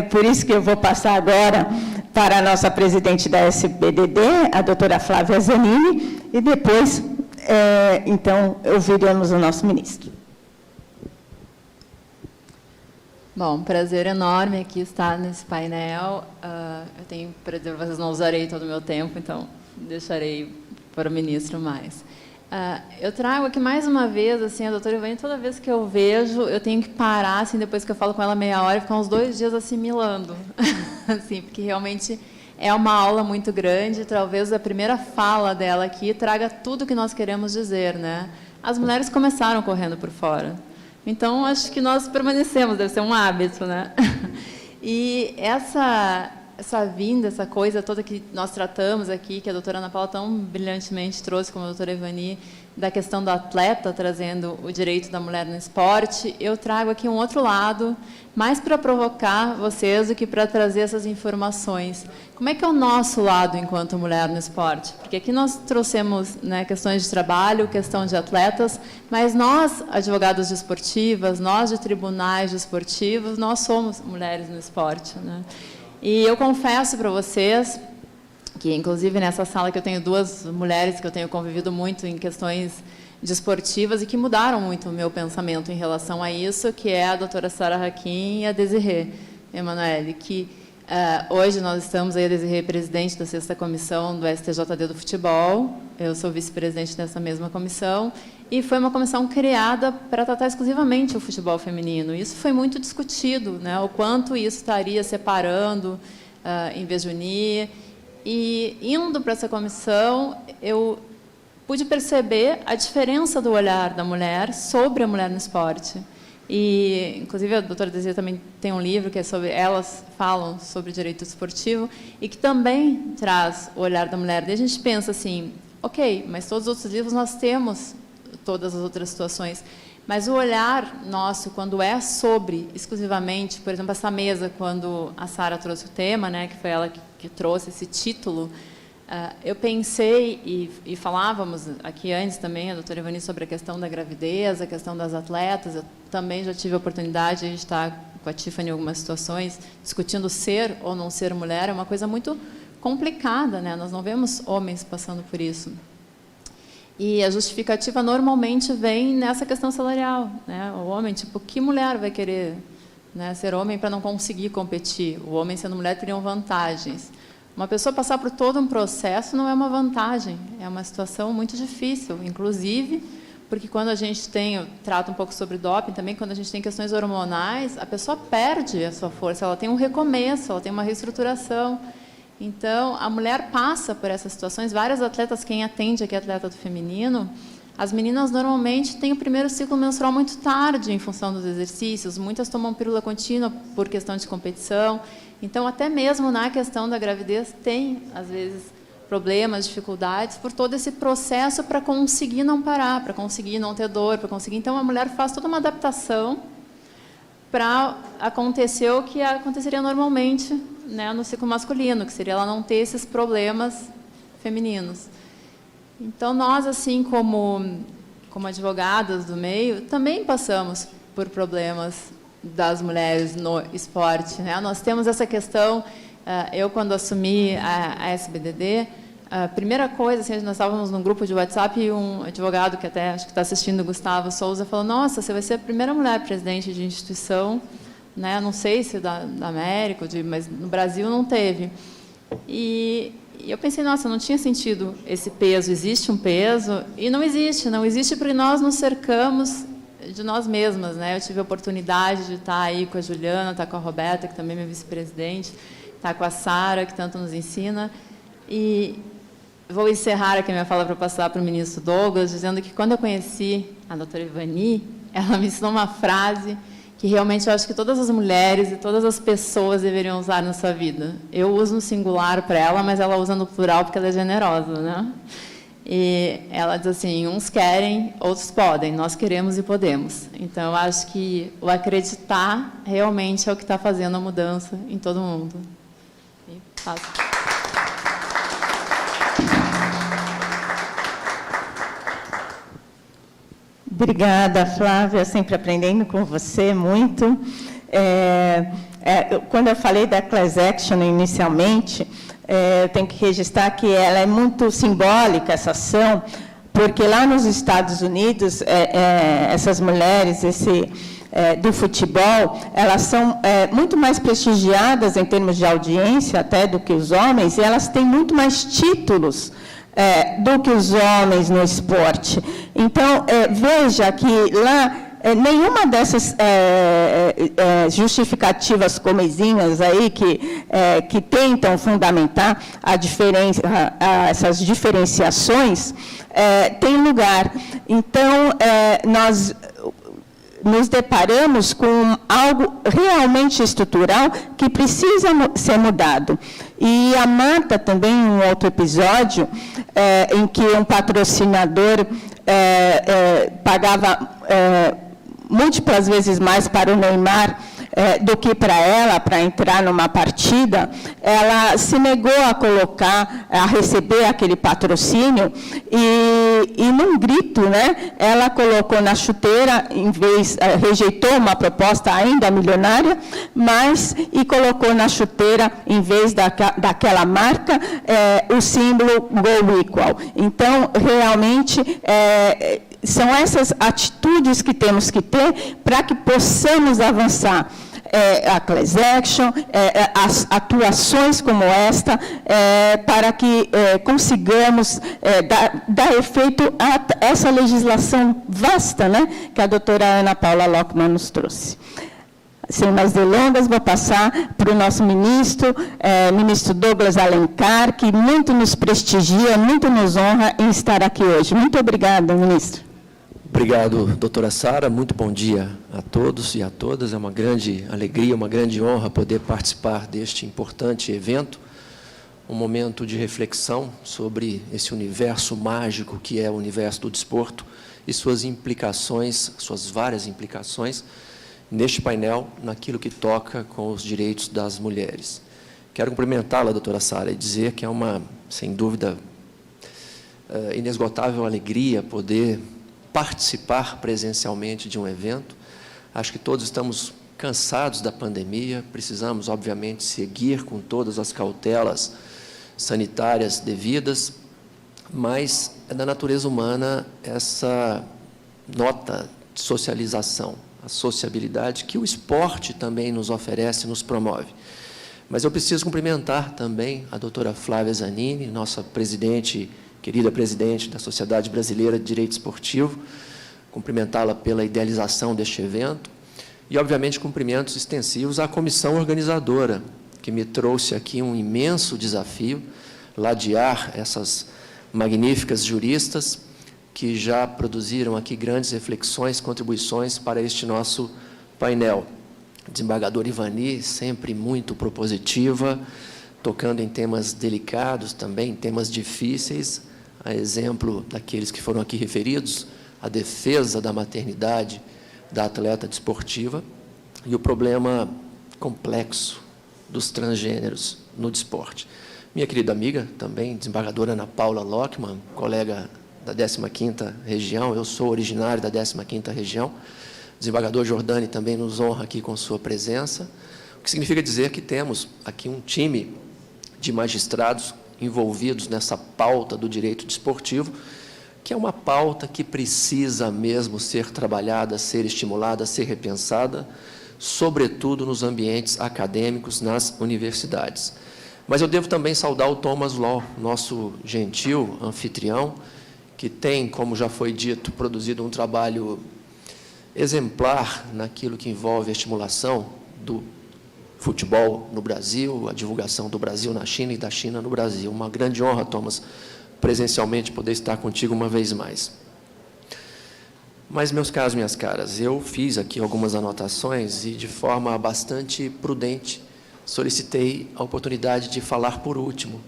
por isso que eu vou passar agora para a nossa presidente da SBDD, a doutora Flávia Zanini, e depois, então, ouviremos o nosso ministro. Bom, prazer enorme aqui estar nesse painel. Eu tenho prazer, vocês não usarei todo o meu tempo, então deixarei para o ministro mais. Eu trago aqui mais uma vez, assim, a doutora Ivani, toda vez que eu vejo, eu tenho que parar, assim, depois que eu falo com ela meia hora, e ficar uns 2 dias assimilando, assim, porque realmente é uma aula muito grande. Talvez a primeira fala dela aqui traga tudo o que nós queremos dizer, né? As mulheres começaram correndo por fora, então acho que nós permanecemos, deve ser um hábito, né? E essa vinda, essa coisa toda que nós tratamos aqui, que a doutora Ana Paula tão brilhantemente trouxe, como a doutora Ivani, da questão do atleta, trazendo o direito da mulher no esporte, eu trago aqui um outro lado, mais para provocar vocês do que para trazer essas informações. Como é que é o nosso lado enquanto mulher no esporte? Porque aqui nós trouxemos, né, questões de trabalho, questão de atletas, mas nós, advogadas desportivas, nós de tribunais desportivos, nós somos mulheres no esporte, né? E eu confesso para vocês que, inclusive, nessa sala que eu tenho 2 mulheres que eu tenho convivido muito em questões desportivas e que mudaram muito o meu pensamento em relação a isso, que é a doutora Sara Hakim e a Desirê Emanuele, que hoje nós estamos aí, a Desirê, presidente da 6ª comissão do STJD do futebol, eu sou vice-presidente dessa mesma comissão, e foi uma comissão criada para tratar exclusivamente o futebol feminino. Isso foi muito discutido, né, o quanto isso estaria separando, em vez de unir. E, indo para essa comissão, eu pude perceber a diferença do olhar da mulher sobre a mulher no esporte. E, inclusive, a doutora Desirê também tem um livro que é sobre... Elas falam sobre direito esportivo e que também traz o olhar da mulher. E a gente pensa assim, ok, mas todos os outros livros nós temos todas as outras situações. Mas o olhar nosso, quando é sobre, exclusivamente, por exemplo, essa mesa, quando a Sara trouxe o tema, né, que foi ela que trouxe esse título, eu pensei, e falávamos aqui antes também, a doutora Ivani, sobre a questão da gravidez, a questão das atletas. Eu também já tive a oportunidade de estar com a Tiffany em algumas situações, discutindo ser ou não ser mulher. É uma coisa muito complicada, né? Nós não vemos homens passando por isso. E a justificativa normalmente vem nessa questão salarial, né? O homem, tipo, que mulher vai querer, né, ser homem para não conseguir competir? O homem sendo mulher teriam vantagens. Uma pessoa passar por todo um processo não é uma vantagem, é uma situação muito difícil, inclusive, porque quando a gente trata um pouco sobre doping também, quando a gente tem questões hormonais, a pessoa perde a sua força, ela tem um recomeço, ela tem uma reestruturação. Então, a mulher passa por essas situações. Várias atletas, quem atende aqui é atleta do feminino, as meninas normalmente têm o primeiro ciclo menstrual muito tarde, em função dos exercícios. Muitas tomam pílula contínua por questão de competição. Então, até mesmo na questão da gravidez, tem, às vezes, problemas, dificuldades, por todo esse processo para conseguir não parar, para conseguir não ter dor, para conseguir... Então, a mulher faz toda uma adaptação para acontecer o que aconteceria normalmente, né, no ciclo masculino, que seria ela não ter esses problemas femininos. Então, nós, assim, como advogadas do meio, também passamos por problemas das mulheres no esporte, né? Nós temos essa questão, eu quando assumi a SBDD, a primeira coisa, assim, nós estávamos num grupo de WhatsApp e um advogado que até acho que está assistindo, Gustavo Souza, falou: nossa, você vai ser a primeira mulher presidente de instituição, né? Não sei se da América, mas no Brasil não teve. E eu pensei, nossa, não tinha sentido esse peso. Existe um peso? E não existe porque nós nos cercamos de nós mesmas, né? Eu tive a oportunidade de estar aí com a Juliana, estar com a Roberta, que também é minha vice-presidente, estar com a Sara, que tanto nos ensina. E vou encerrar aqui a minha fala para passar para o ministro Douglas, dizendo que, quando eu conheci a doutora Ivani, ela me ensinou uma frase que realmente eu acho que todas as mulheres e todas as pessoas deveriam usar na sua vida. Eu uso no singular para ela, mas ela usa no plural porque ela é generosa, né? E ela diz assim: uns querem, outros podem, nós queremos e podemos. Então, eu acho que o acreditar realmente é o que está fazendo a mudança em todo mundo. E passo. Obrigada, Flávia, sempre aprendendo com você muito. Quando eu falei da Class Action inicialmente, eu tenho que registrar que ela é muito simbólica, essa ação, porque lá nos Estados Unidos, essas mulheres do futebol, elas são muito mais prestigiadas em termos de audiência até do que os homens, e elas têm muito mais títulos do que os homens no esporte. Então, veja que lá nenhuma dessas justificativas comezinhas aí que tentam fundamentar essas diferenciações tem lugar. Então, nós nos deparamos com algo realmente estrutural que precisa ser mudado. E a Marta também, em um outro episódio, em que um patrocinador pagava múltiplas vezes mais para o Neymar do que para ela, para entrar numa partida, ela se negou a receber aquele patrocínio e num grito, né, ela colocou na chuteira, rejeitou uma proposta ainda milionária, e colocou na chuteira, em vez daquela marca, o símbolo Go Equal. Então, realmente, são essas atitudes que temos que ter para que possamos avançar. A Class Action, as atuações como esta, para que consigamos dar efeito a essa legislação vasta, né, que a doutora Ana Paula Lockman nos trouxe. Sem mais delongas, vou passar para o nosso ministro Douglas Alencar, que muito nos prestigia, muito nos honra em estar aqui hoje. Muito obrigada, ministro. Obrigado, doutora Sara. Muito bom dia a todos e a todas. É uma grande alegria, uma grande honra poder participar deste importante evento, um momento de reflexão sobre esse universo mágico que é o universo do desporto e suas implicações, suas várias implicações, neste painel, naquilo que toca com os direitos das mulheres. Quero cumprimentá-la, doutora Sara, e dizer que é uma, sem dúvida, inesgotável alegria poder participar presencialmente de um evento. Acho que todos estamos cansados da pandemia, precisamos, obviamente, seguir com todas as cautelas sanitárias devidas, mas é da natureza humana essa nota de socialização, a sociabilidade que o esporte também nos oferece, nos promove. Mas eu preciso cumprimentar também a doutora Flávia Zanini, nossa querida presidente da Sociedade Brasileira de Direito Esportivo, cumprimentá-la pela idealização deste evento e, obviamente, cumprimentos extensivos à comissão organizadora, que me trouxe aqui um imenso desafio, ladear essas magníficas juristas que já produziram aqui grandes reflexões, contribuições para este nosso painel. Desembargadora Ivani, sempre muito propositiva, tocando em temas delicados também, temas difíceis, a exemplo daqueles que foram aqui referidos, a defesa da maternidade da atleta desportiva e o problema complexo dos transgêneros no desporte. Minha querida amiga, também, desembargadora Ana Paula Lockman, colega da 15ª região, eu sou originário da 15ª região, desembargador Giordani também nos honra aqui com sua presença, o que significa dizer que temos aqui um time de magistrados envolvidos nessa pauta do direito desportivo, que é uma pauta que precisa mesmo ser trabalhada, ser estimulada, ser repensada, sobretudo nos ambientes acadêmicos, nas universidades. Mas eu devo também saudar o Thomas Law, nosso gentil anfitrião, que tem, como já foi dito, produzido um trabalho exemplar naquilo que envolve a estimulação do futebol no Brasil, a divulgação do Brasil na China e da China no Brasil. Uma grande honra, Thomas, presencialmente poder estar contigo uma vez mais. Mas, meus caros, minhas caras, eu fiz aqui algumas anotações e, de forma bastante prudente, solicitei a oportunidade de falar por último.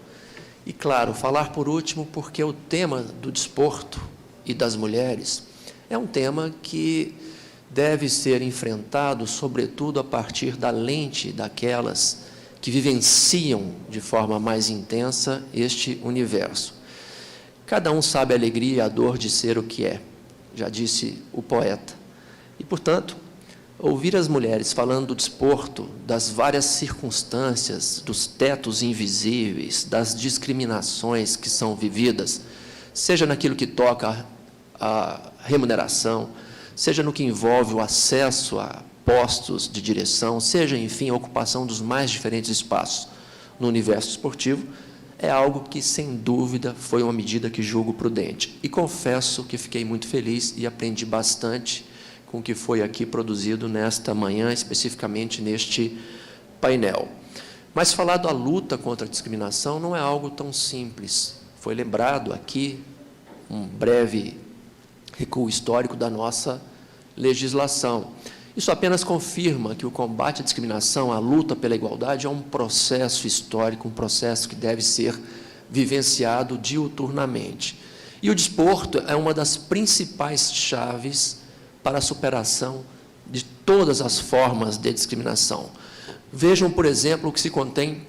E, claro, falar por último porque o tema do desporto e das mulheres é um tema que deve ser enfrentado, sobretudo, a partir da lente daquelas que vivenciam de forma mais intensa este universo. Cada um sabe a alegria e a dor de ser o que é, já disse o poeta. E, portanto, ouvir as mulheres falando do desporto, das várias circunstâncias, dos tetos invisíveis, das discriminações que são vividas, seja naquilo que toca à remuneração, seja no que envolve o acesso a postos de direção, seja, enfim, a ocupação dos mais diferentes espaços no universo esportivo, é algo que, sem dúvida, foi uma medida que julgo prudente. E confesso que fiquei muito feliz e aprendi bastante com o que foi aqui produzido nesta manhã, especificamente neste painel. Mas falar da luta contra a discriminação não é algo tão simples. Foi lembrado aqui um breve recuo histórico da nossa legislação. Isso apenas confirma que o combate à discriminação, a luta pela igualdade, é um processo histórico, um processo que deve ser vivenciado diuturnamente. E o desporto é uma das principais chaves para a superação de todas as formas de discriminação. Vejam, por exemplo, o que se contém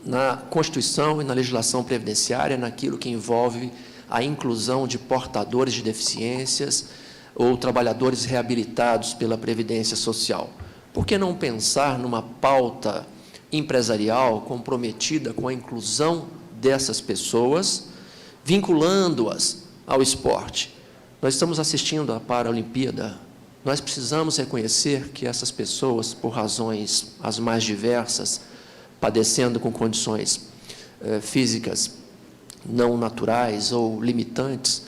na Constituição e na legislação previdenciária, naquilo que envolve a inclusão de portadores de deficiências ou trabalhadores reabilitados pela Previdência Social. Por que não pensar numa pauta empresarial comprometida com a inclusão dessas pessoas, vinculando-as ao esporte? Nós estamos assistindo à Paralimpíada, nós precisamos reconhecer que essas pessoas, por razões as mais diversas, padecendo com condições físicas não naturais ou limitantes,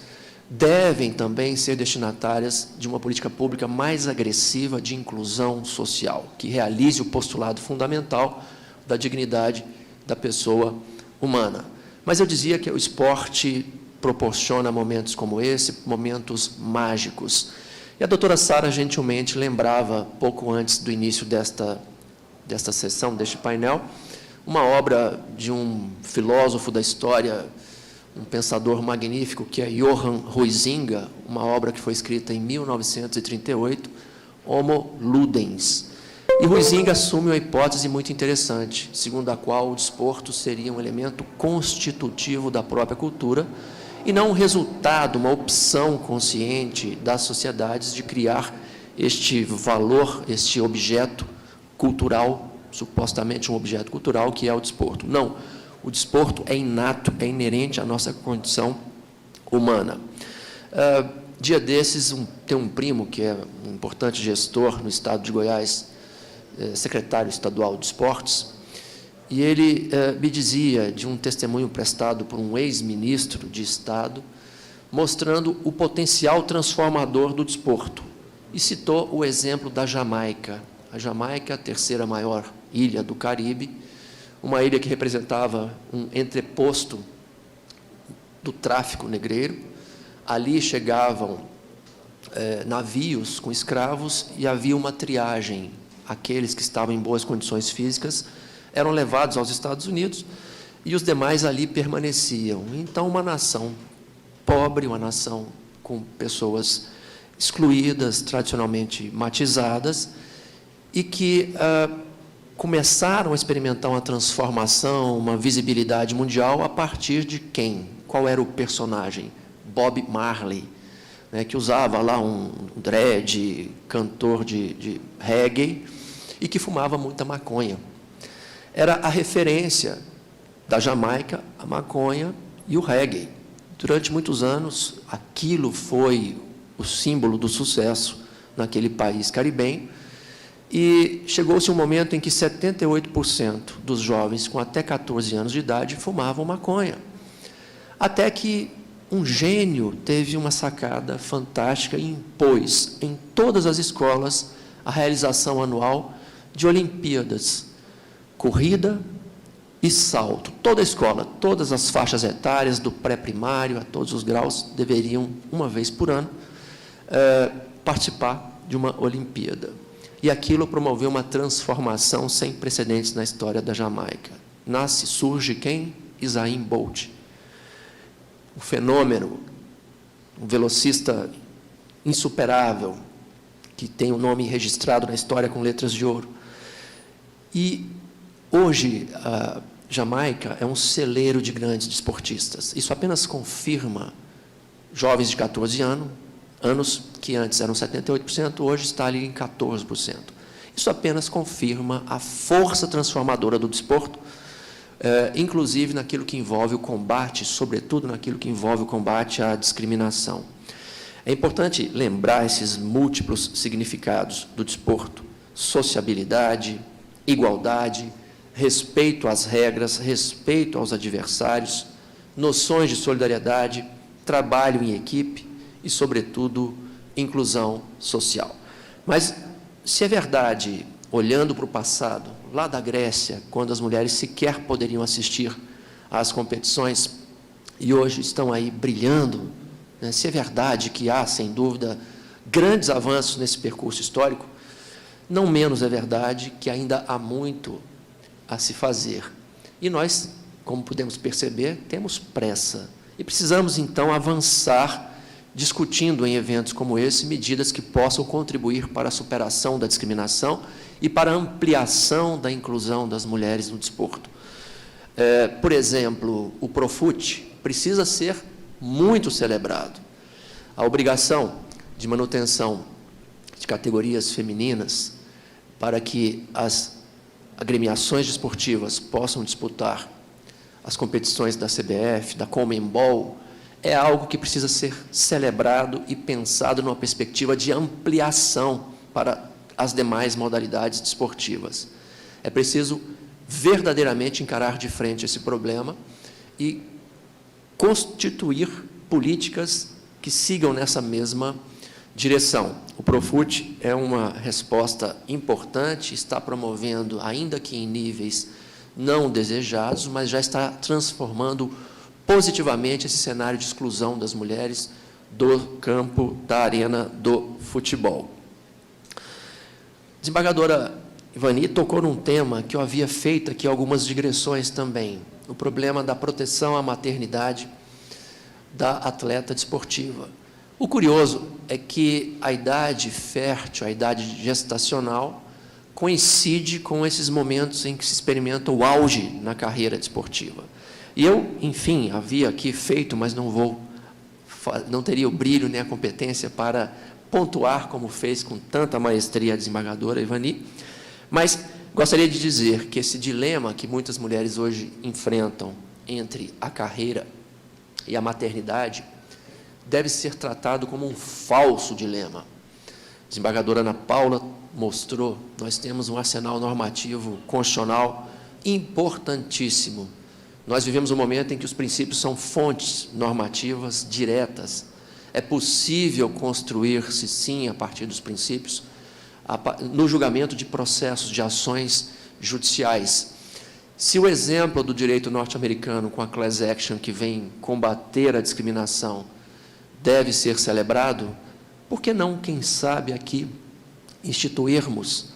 devem também ser destinatárias de uma política pública mais agressiva de inclusão social, que realize o postulado fundamental da dignidade da pessoa humana. Mas eu dizia que o esporte proporciona momentos como esse, momentos mágicos. E a doutora Sara gentilmente lembrava, pouco antes do início desta sessão, deste painel, uma obra de um filósofo da história, um pensador magnífico, que é Johann Huizinga, uma obra que foi escrita em 1938, Homo Ludens. E Huizinga assume uma hipótese muito interessante, segundo a qual o desporto seria um elemento constitutivo da própria cultura e não um resultado, uma opção consciente das sociedades de criar este valor, este objeto cultural, supostamente um objeto cultural, que é o desporto. Não, o desporto é inato, é inerente à nossa condição humana. Dia desses, tem um primo que é um importante gestor no estado de Goiás, secretário estadual de esportes, e ele me dizia de um testemunho prestado por um ex-ministro de Estado, mostrando o potencial transformador do desporto, e citou o exemplo da Jamaica. A Jamaica, a terceira maior ilha do Caribe, uma ilha que representava um entreposto do tráfico negreiro. Ali chegavam navios com escravos e havia uma triagem. Aqueles que estavam em boas condições físicas eram levados aos Estados Unidos e os demais ali permaneciam. Então, uma nação pobre, uma nação com pessoas excluídas, tradicionalmente matizadas, e que começaram a experimentar uma transformação, uma visibilidade mundial a partir de quem? Qual era o personagem? Bob Marley. né, que usava lá um dread, cantor de reggae, e que fumava muita maconha. Era a referência da Jamaica, a maconha e o reggae. Durante muitos anos, aquilo foi o símbolo do sucesso naquele país caribenho, e chegou-se um momento em que 78% dos jovens com até 14 anos de idade fumavam maconha. Até que um gênio teve uma sacada fantástica e impôs em todas as escolas a realização anual de Olimpíadas, corrida e salto. Toda a escola, todas as faixas etárias, do pré-primário a todos os graus, deveriam, uma vez por ano, participar de uma Olimpíada. E aquilo promoveu uma transformação sem precedentes na história da Jamaica. Surge quem? Usain Bolt. Um fenômeno, um velocista insuperável, que tem um nome registrado na história com letras de ouro. E hoje a Jamaica é um celeiro de grandes desportistas. Isso apenas confirma jovens de 14 anos, que antes eram 78%, hoje está ali em 14%. Isso apenas confirma a força transformadora do desporto, inclusive naquilo que envolve o combate, sobretudo naquilo que envolve o combate à discriminação. É importante lembrar esses múltiplos significados do desporto: sociabilidade, igualdade, respeito às regras, respeito aos adversários, noções de solidariedade, trabalho em equipe e, sobretudo, inclusão social. Mas, se é verdade, olhando para o passado, lá da Grécia, quando as mulheres sequer poderiam assistir às competições e hoje estão aí brilhando, né? Se é verdade que há, sem dúvida, grandes avanços nesse percurso histórico, não menos é verdade que ainda há muito a se fazer. E nós, como podemos perceber, temos pressa. E precisamos, então, avançar discutindo em eventos como esse medidas que possam contribuir para a superação da discriminação e para a ampliação da inclusão das mulheres no desporto. Por exemplo, o Profut precisa ser muito celebrado. A obrigação de manutenção de categorias femininas para que as agremiações desportivas possam disputar as competições da CBF, da Conmebol, é algo que precisa ser celebrado e pensado numa perspectiva de ampliação para as demais modalidades desportivas. É preciso verdadeiramente encarar de frente esse problema e constituir políticas que sigam nessa mesma direção. O Profut é uma resposta importante, está promovendo, ainda que em níveis não desejados, mas já está transformando positivamente esse cenário de exclusão das mulheres do campo, da arena do futebol. A desembargadora Ivani tocou num tema que eu havia feito aqui algumas digressões também, o problema da proteção à maternidade da atleta desportiva. O curioso é que a idade fértil, a idade gestacional, coincide com esses momentos em que se experimenta o auge na carreira desportiva. E eu, enfim, havia aqui feito, mas não teria o brilho nem a competência para pontuar como fez com tanta maestria a desembargadora Ivani, mas gostaria de dizer que esse dilema que muitas mulheres hoje enfrentam entre a carreira e a maternidade deve ser tratado como um falso dilema. A desembargadora Ana Paula mostrou, nós temos um arsenal normativo constitucional importantíssimo. Nós vivemos um momento em que os princípios são fontes normativas diretas. É possível construir-se, sim, a partir dos princípios, no julgamento de processos, de ações judiciais. Se o exemplo do direito norte-americano com a class action, que vem combater a discriminação, deve ser celebrado, por que não, quem sabe, aqui, instituirmos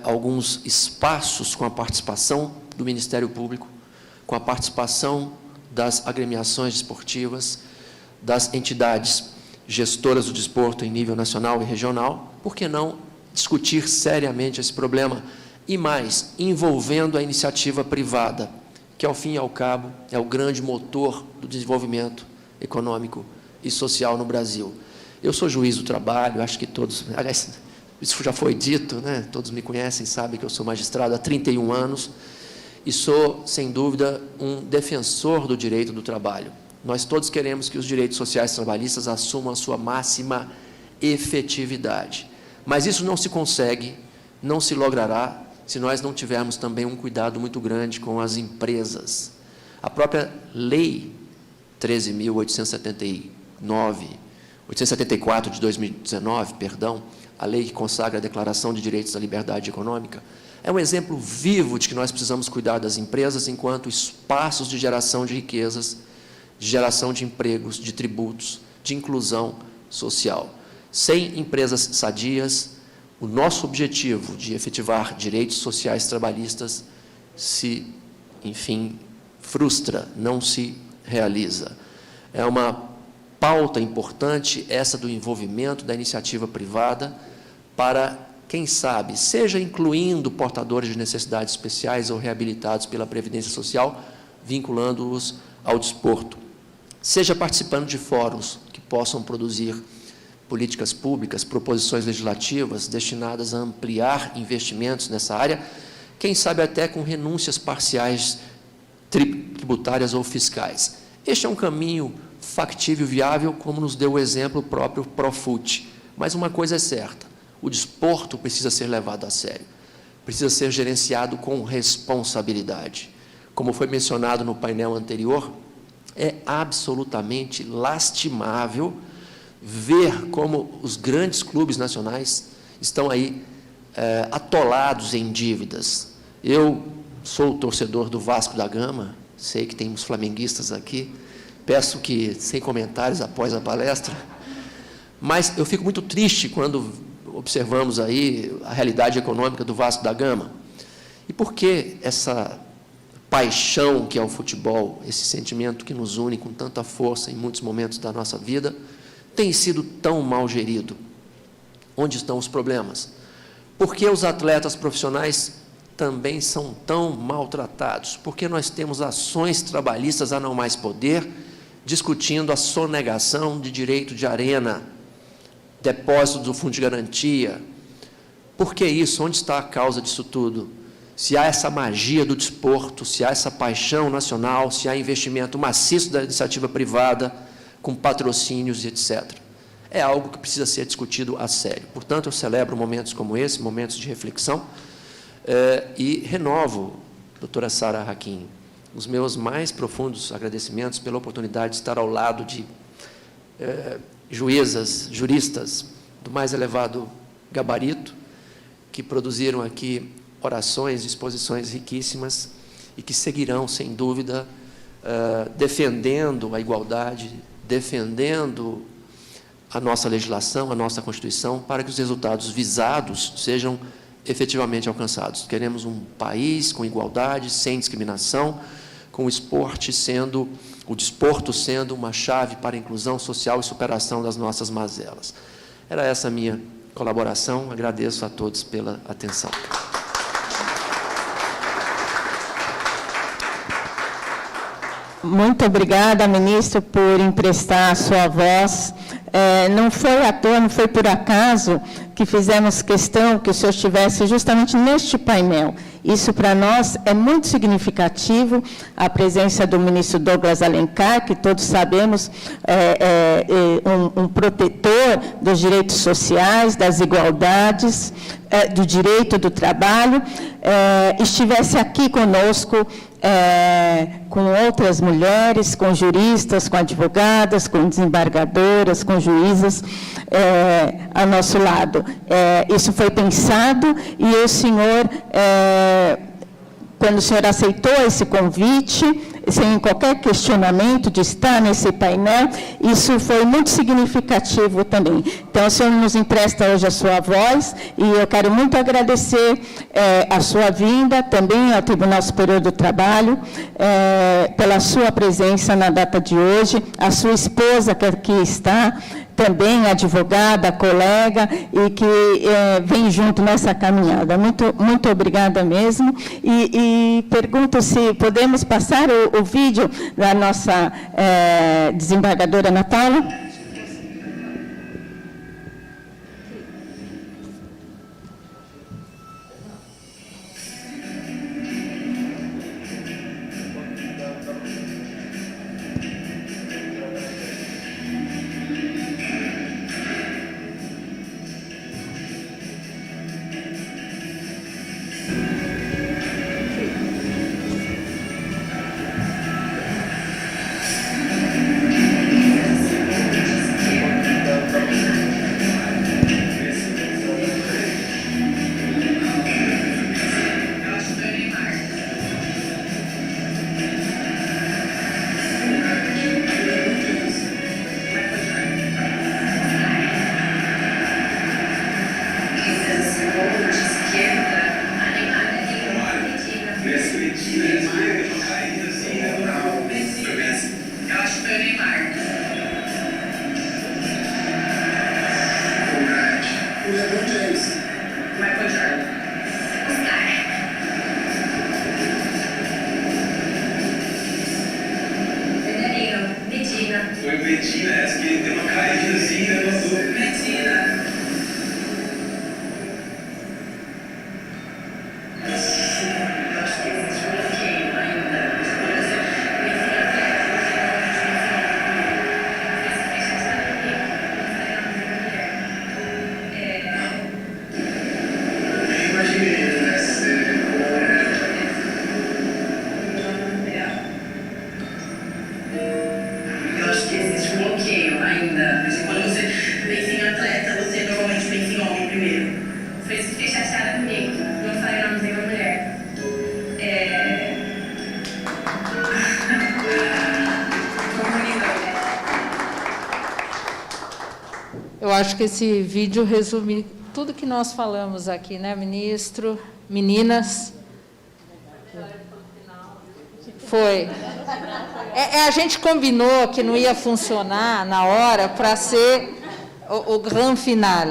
alguns espaços com a participação do Ministério Público, com a participação das agremiações desportivas, das entidades gestoras do desporto em nível nacional e regional, por que não discutir seriamente esse problema e mais, envolvendo a iniciativa privada, que, ao fim e ao cabo, é o grande motor do desenvolvimento econômico e social no Brasil. Eu sou juiz do trabalho, acho que todos, aliás, isso já foi dito, né? Todos me conhecem, sabem que eu sou magistrado há 31 anos e sou, sem dúvida, um defensor do direito do trabalho. Nós todos queremos que os direitos sociais trabalhistas assumam a sua máxima efetividade. Mas isso não se consegue, não se logrará, se nós não tivermos também um cuidado muito grande com as empresas. A própria Lei 13.874 de 2019, perdão, a lei que consagra a Declaração de Direitos da Liberdade Econômica, é um exemplo vivo de que nós precisamos cuidar das empresas enquanto espaços de geração de riquezas, de geração de empregos, de tributos, de inclusão social. Sem empresas sadias, o nosso objetivo de efetivar direitos sociais trabalhistas se, enfim, frustra, não se realiza. É uma pauta importante essa do envolvimento da iniciativa privada para, quem sabe, seja incluindo portadores de necessidades especiais ou reabilitados pela Previdência Social, vinculando-os ao desporto, seja participando de fóruns que possam produzir políticas públicas, proposições legislativas destinadas a ampliar investimentos nessa área, quem sabe até com renúncias parciais tributárias ou fiscais. Este é um caminho factível e viável, como nos deu o exemplo próprio Profut. Mas uma coisa é certa, o desporto precisa ser levado a sério, precisa ser gerenciado com responsabilidade. Como foi mencionado no painel anterior, é absolutamente lastimável ver como os grandes clubes nacionais estão aí atolados em dívidas. Eu sou torcedor do Vasco da Gama, sei que tem uns flamenguistas aqui, peço que, sem comentários após a palestra, mas eu fico muito triste quando observamos aí a realidade econômica do Vasco da Gama. E por que essa paixão que é o futebol, esse sentimento que nos une com tanta força em muitos momentos da nossa vida, tem sido tão mal gerido? Onde estão os problemas? Por que os atletas profissionais também são tão maltratados? Porque nós temos ações trabalhistas a não mais poder, discutindo a sonegação de direito de arena, depósito do fundo de garantia. Por que isso? Onde está a causa disso tudo? Se há essa magia do desporto, se há essa paixão nacional, se há investimento maciço da iniciativa privada, com patrocínios e etc. É algo que precisa ser discutido a sério. Portanto, eu celebro momentos como esse, momentos de reflexão, e renovo, doutora Sara Hakim, os meus mais profundos agradecimentos pela oportunidade de estar ao lado de juízas, juristas do mais elevado gabarito, que produziram aqui orações, exposições riquíssimas e que seguirão, sem dúvida, defendendo a igualdade, defendendo a nossa legislação, a nossa Constituição, para que os resultados visados sejam efetivamente alcançados. Queremos um país com igualdade, sem discriminação, com o desporto sendo uma chave para a inclusão social e superação das nossas mazelas. Era essa a minha colaboração. Agradeço a todos pela atenção. Muito obrigada, ministro, por emprestar a sua voz. Não foi à toa, não foi por acaso que fizemos questão que o senhor estivesse justamente neste painel. Isso, para nós, é muito significativo, a presença do ministro Douglas Alencar, que todos sabemos um protetor dos direitos sociais, das igualdades, do direito do trabalho, estivesse aqui conosco, com outras mulheres, com juristas, com advogadas, com desembargadoras, com juízas, ao nosso lado. Isso foi pensado e o senhor, quando o senhor aceitou esse convite, sem qualquer questionamento de estar nesse painel, isso foi muito significativo também. Então, o senhor nos empresta hoje a sua voz, e eu quero muito agradecer a sua vinda, também ao Tribunal Superior do Trabalho, pela sua presença na data de hoje, a sua esposa, que aqui está, também advogada, colega, e que vem junto nessa caminhada. Muito obrigada mesmo. E pergunto se podemos passar o vídeo da nossa desembargadora Ana Paula. LeBron James. Michael Jordan. Oscar. Federico. Medina. Foi Medina, essa que tem uma caidinha, né? Medina. Eu acho que existe um bloqueio ainda. Quando você pensa em atleta, você normalmente pensa em homem primeiro. Foi isso que fiquei chateada comigo. Não falei o nome de uma mulher. Eu acho que esse vídeo resume tudo que nós falamos aqui, né, ministro? Meninas? Foi. A gente combinou que não ia funcionar na hora para ser o grande final.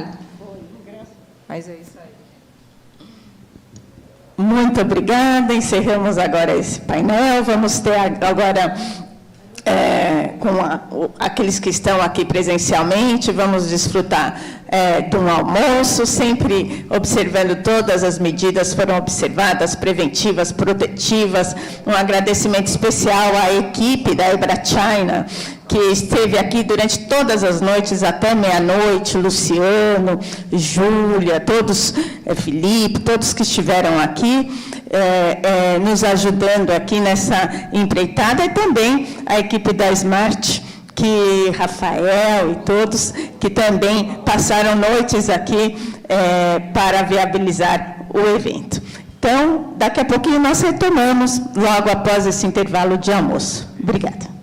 Mas é isso aí. Muito obrigada. Encerramos agora esse painel. Vamos ter agora, com aqueles que estão aqui presencialmente, vamos desfrutar de um almoço, sempre observando todas as medidas foram observadas, preventivas, protetivas. Um agradecimento especial à equipe da Ibrachina, que esteve aqui durante todas as noites, até meia-noite, Luciano, Júlia, todos, Felipe, todos que estiveram aqui, nos ajudando aqui nessa empreitada, e também a equipe da Smart, que Rafael e todos que também passaram noites aqui para viabilizar o evento. Então, daqui a pouquinho nós retomamos, logo após esse intervalo de almoço. Obrigada.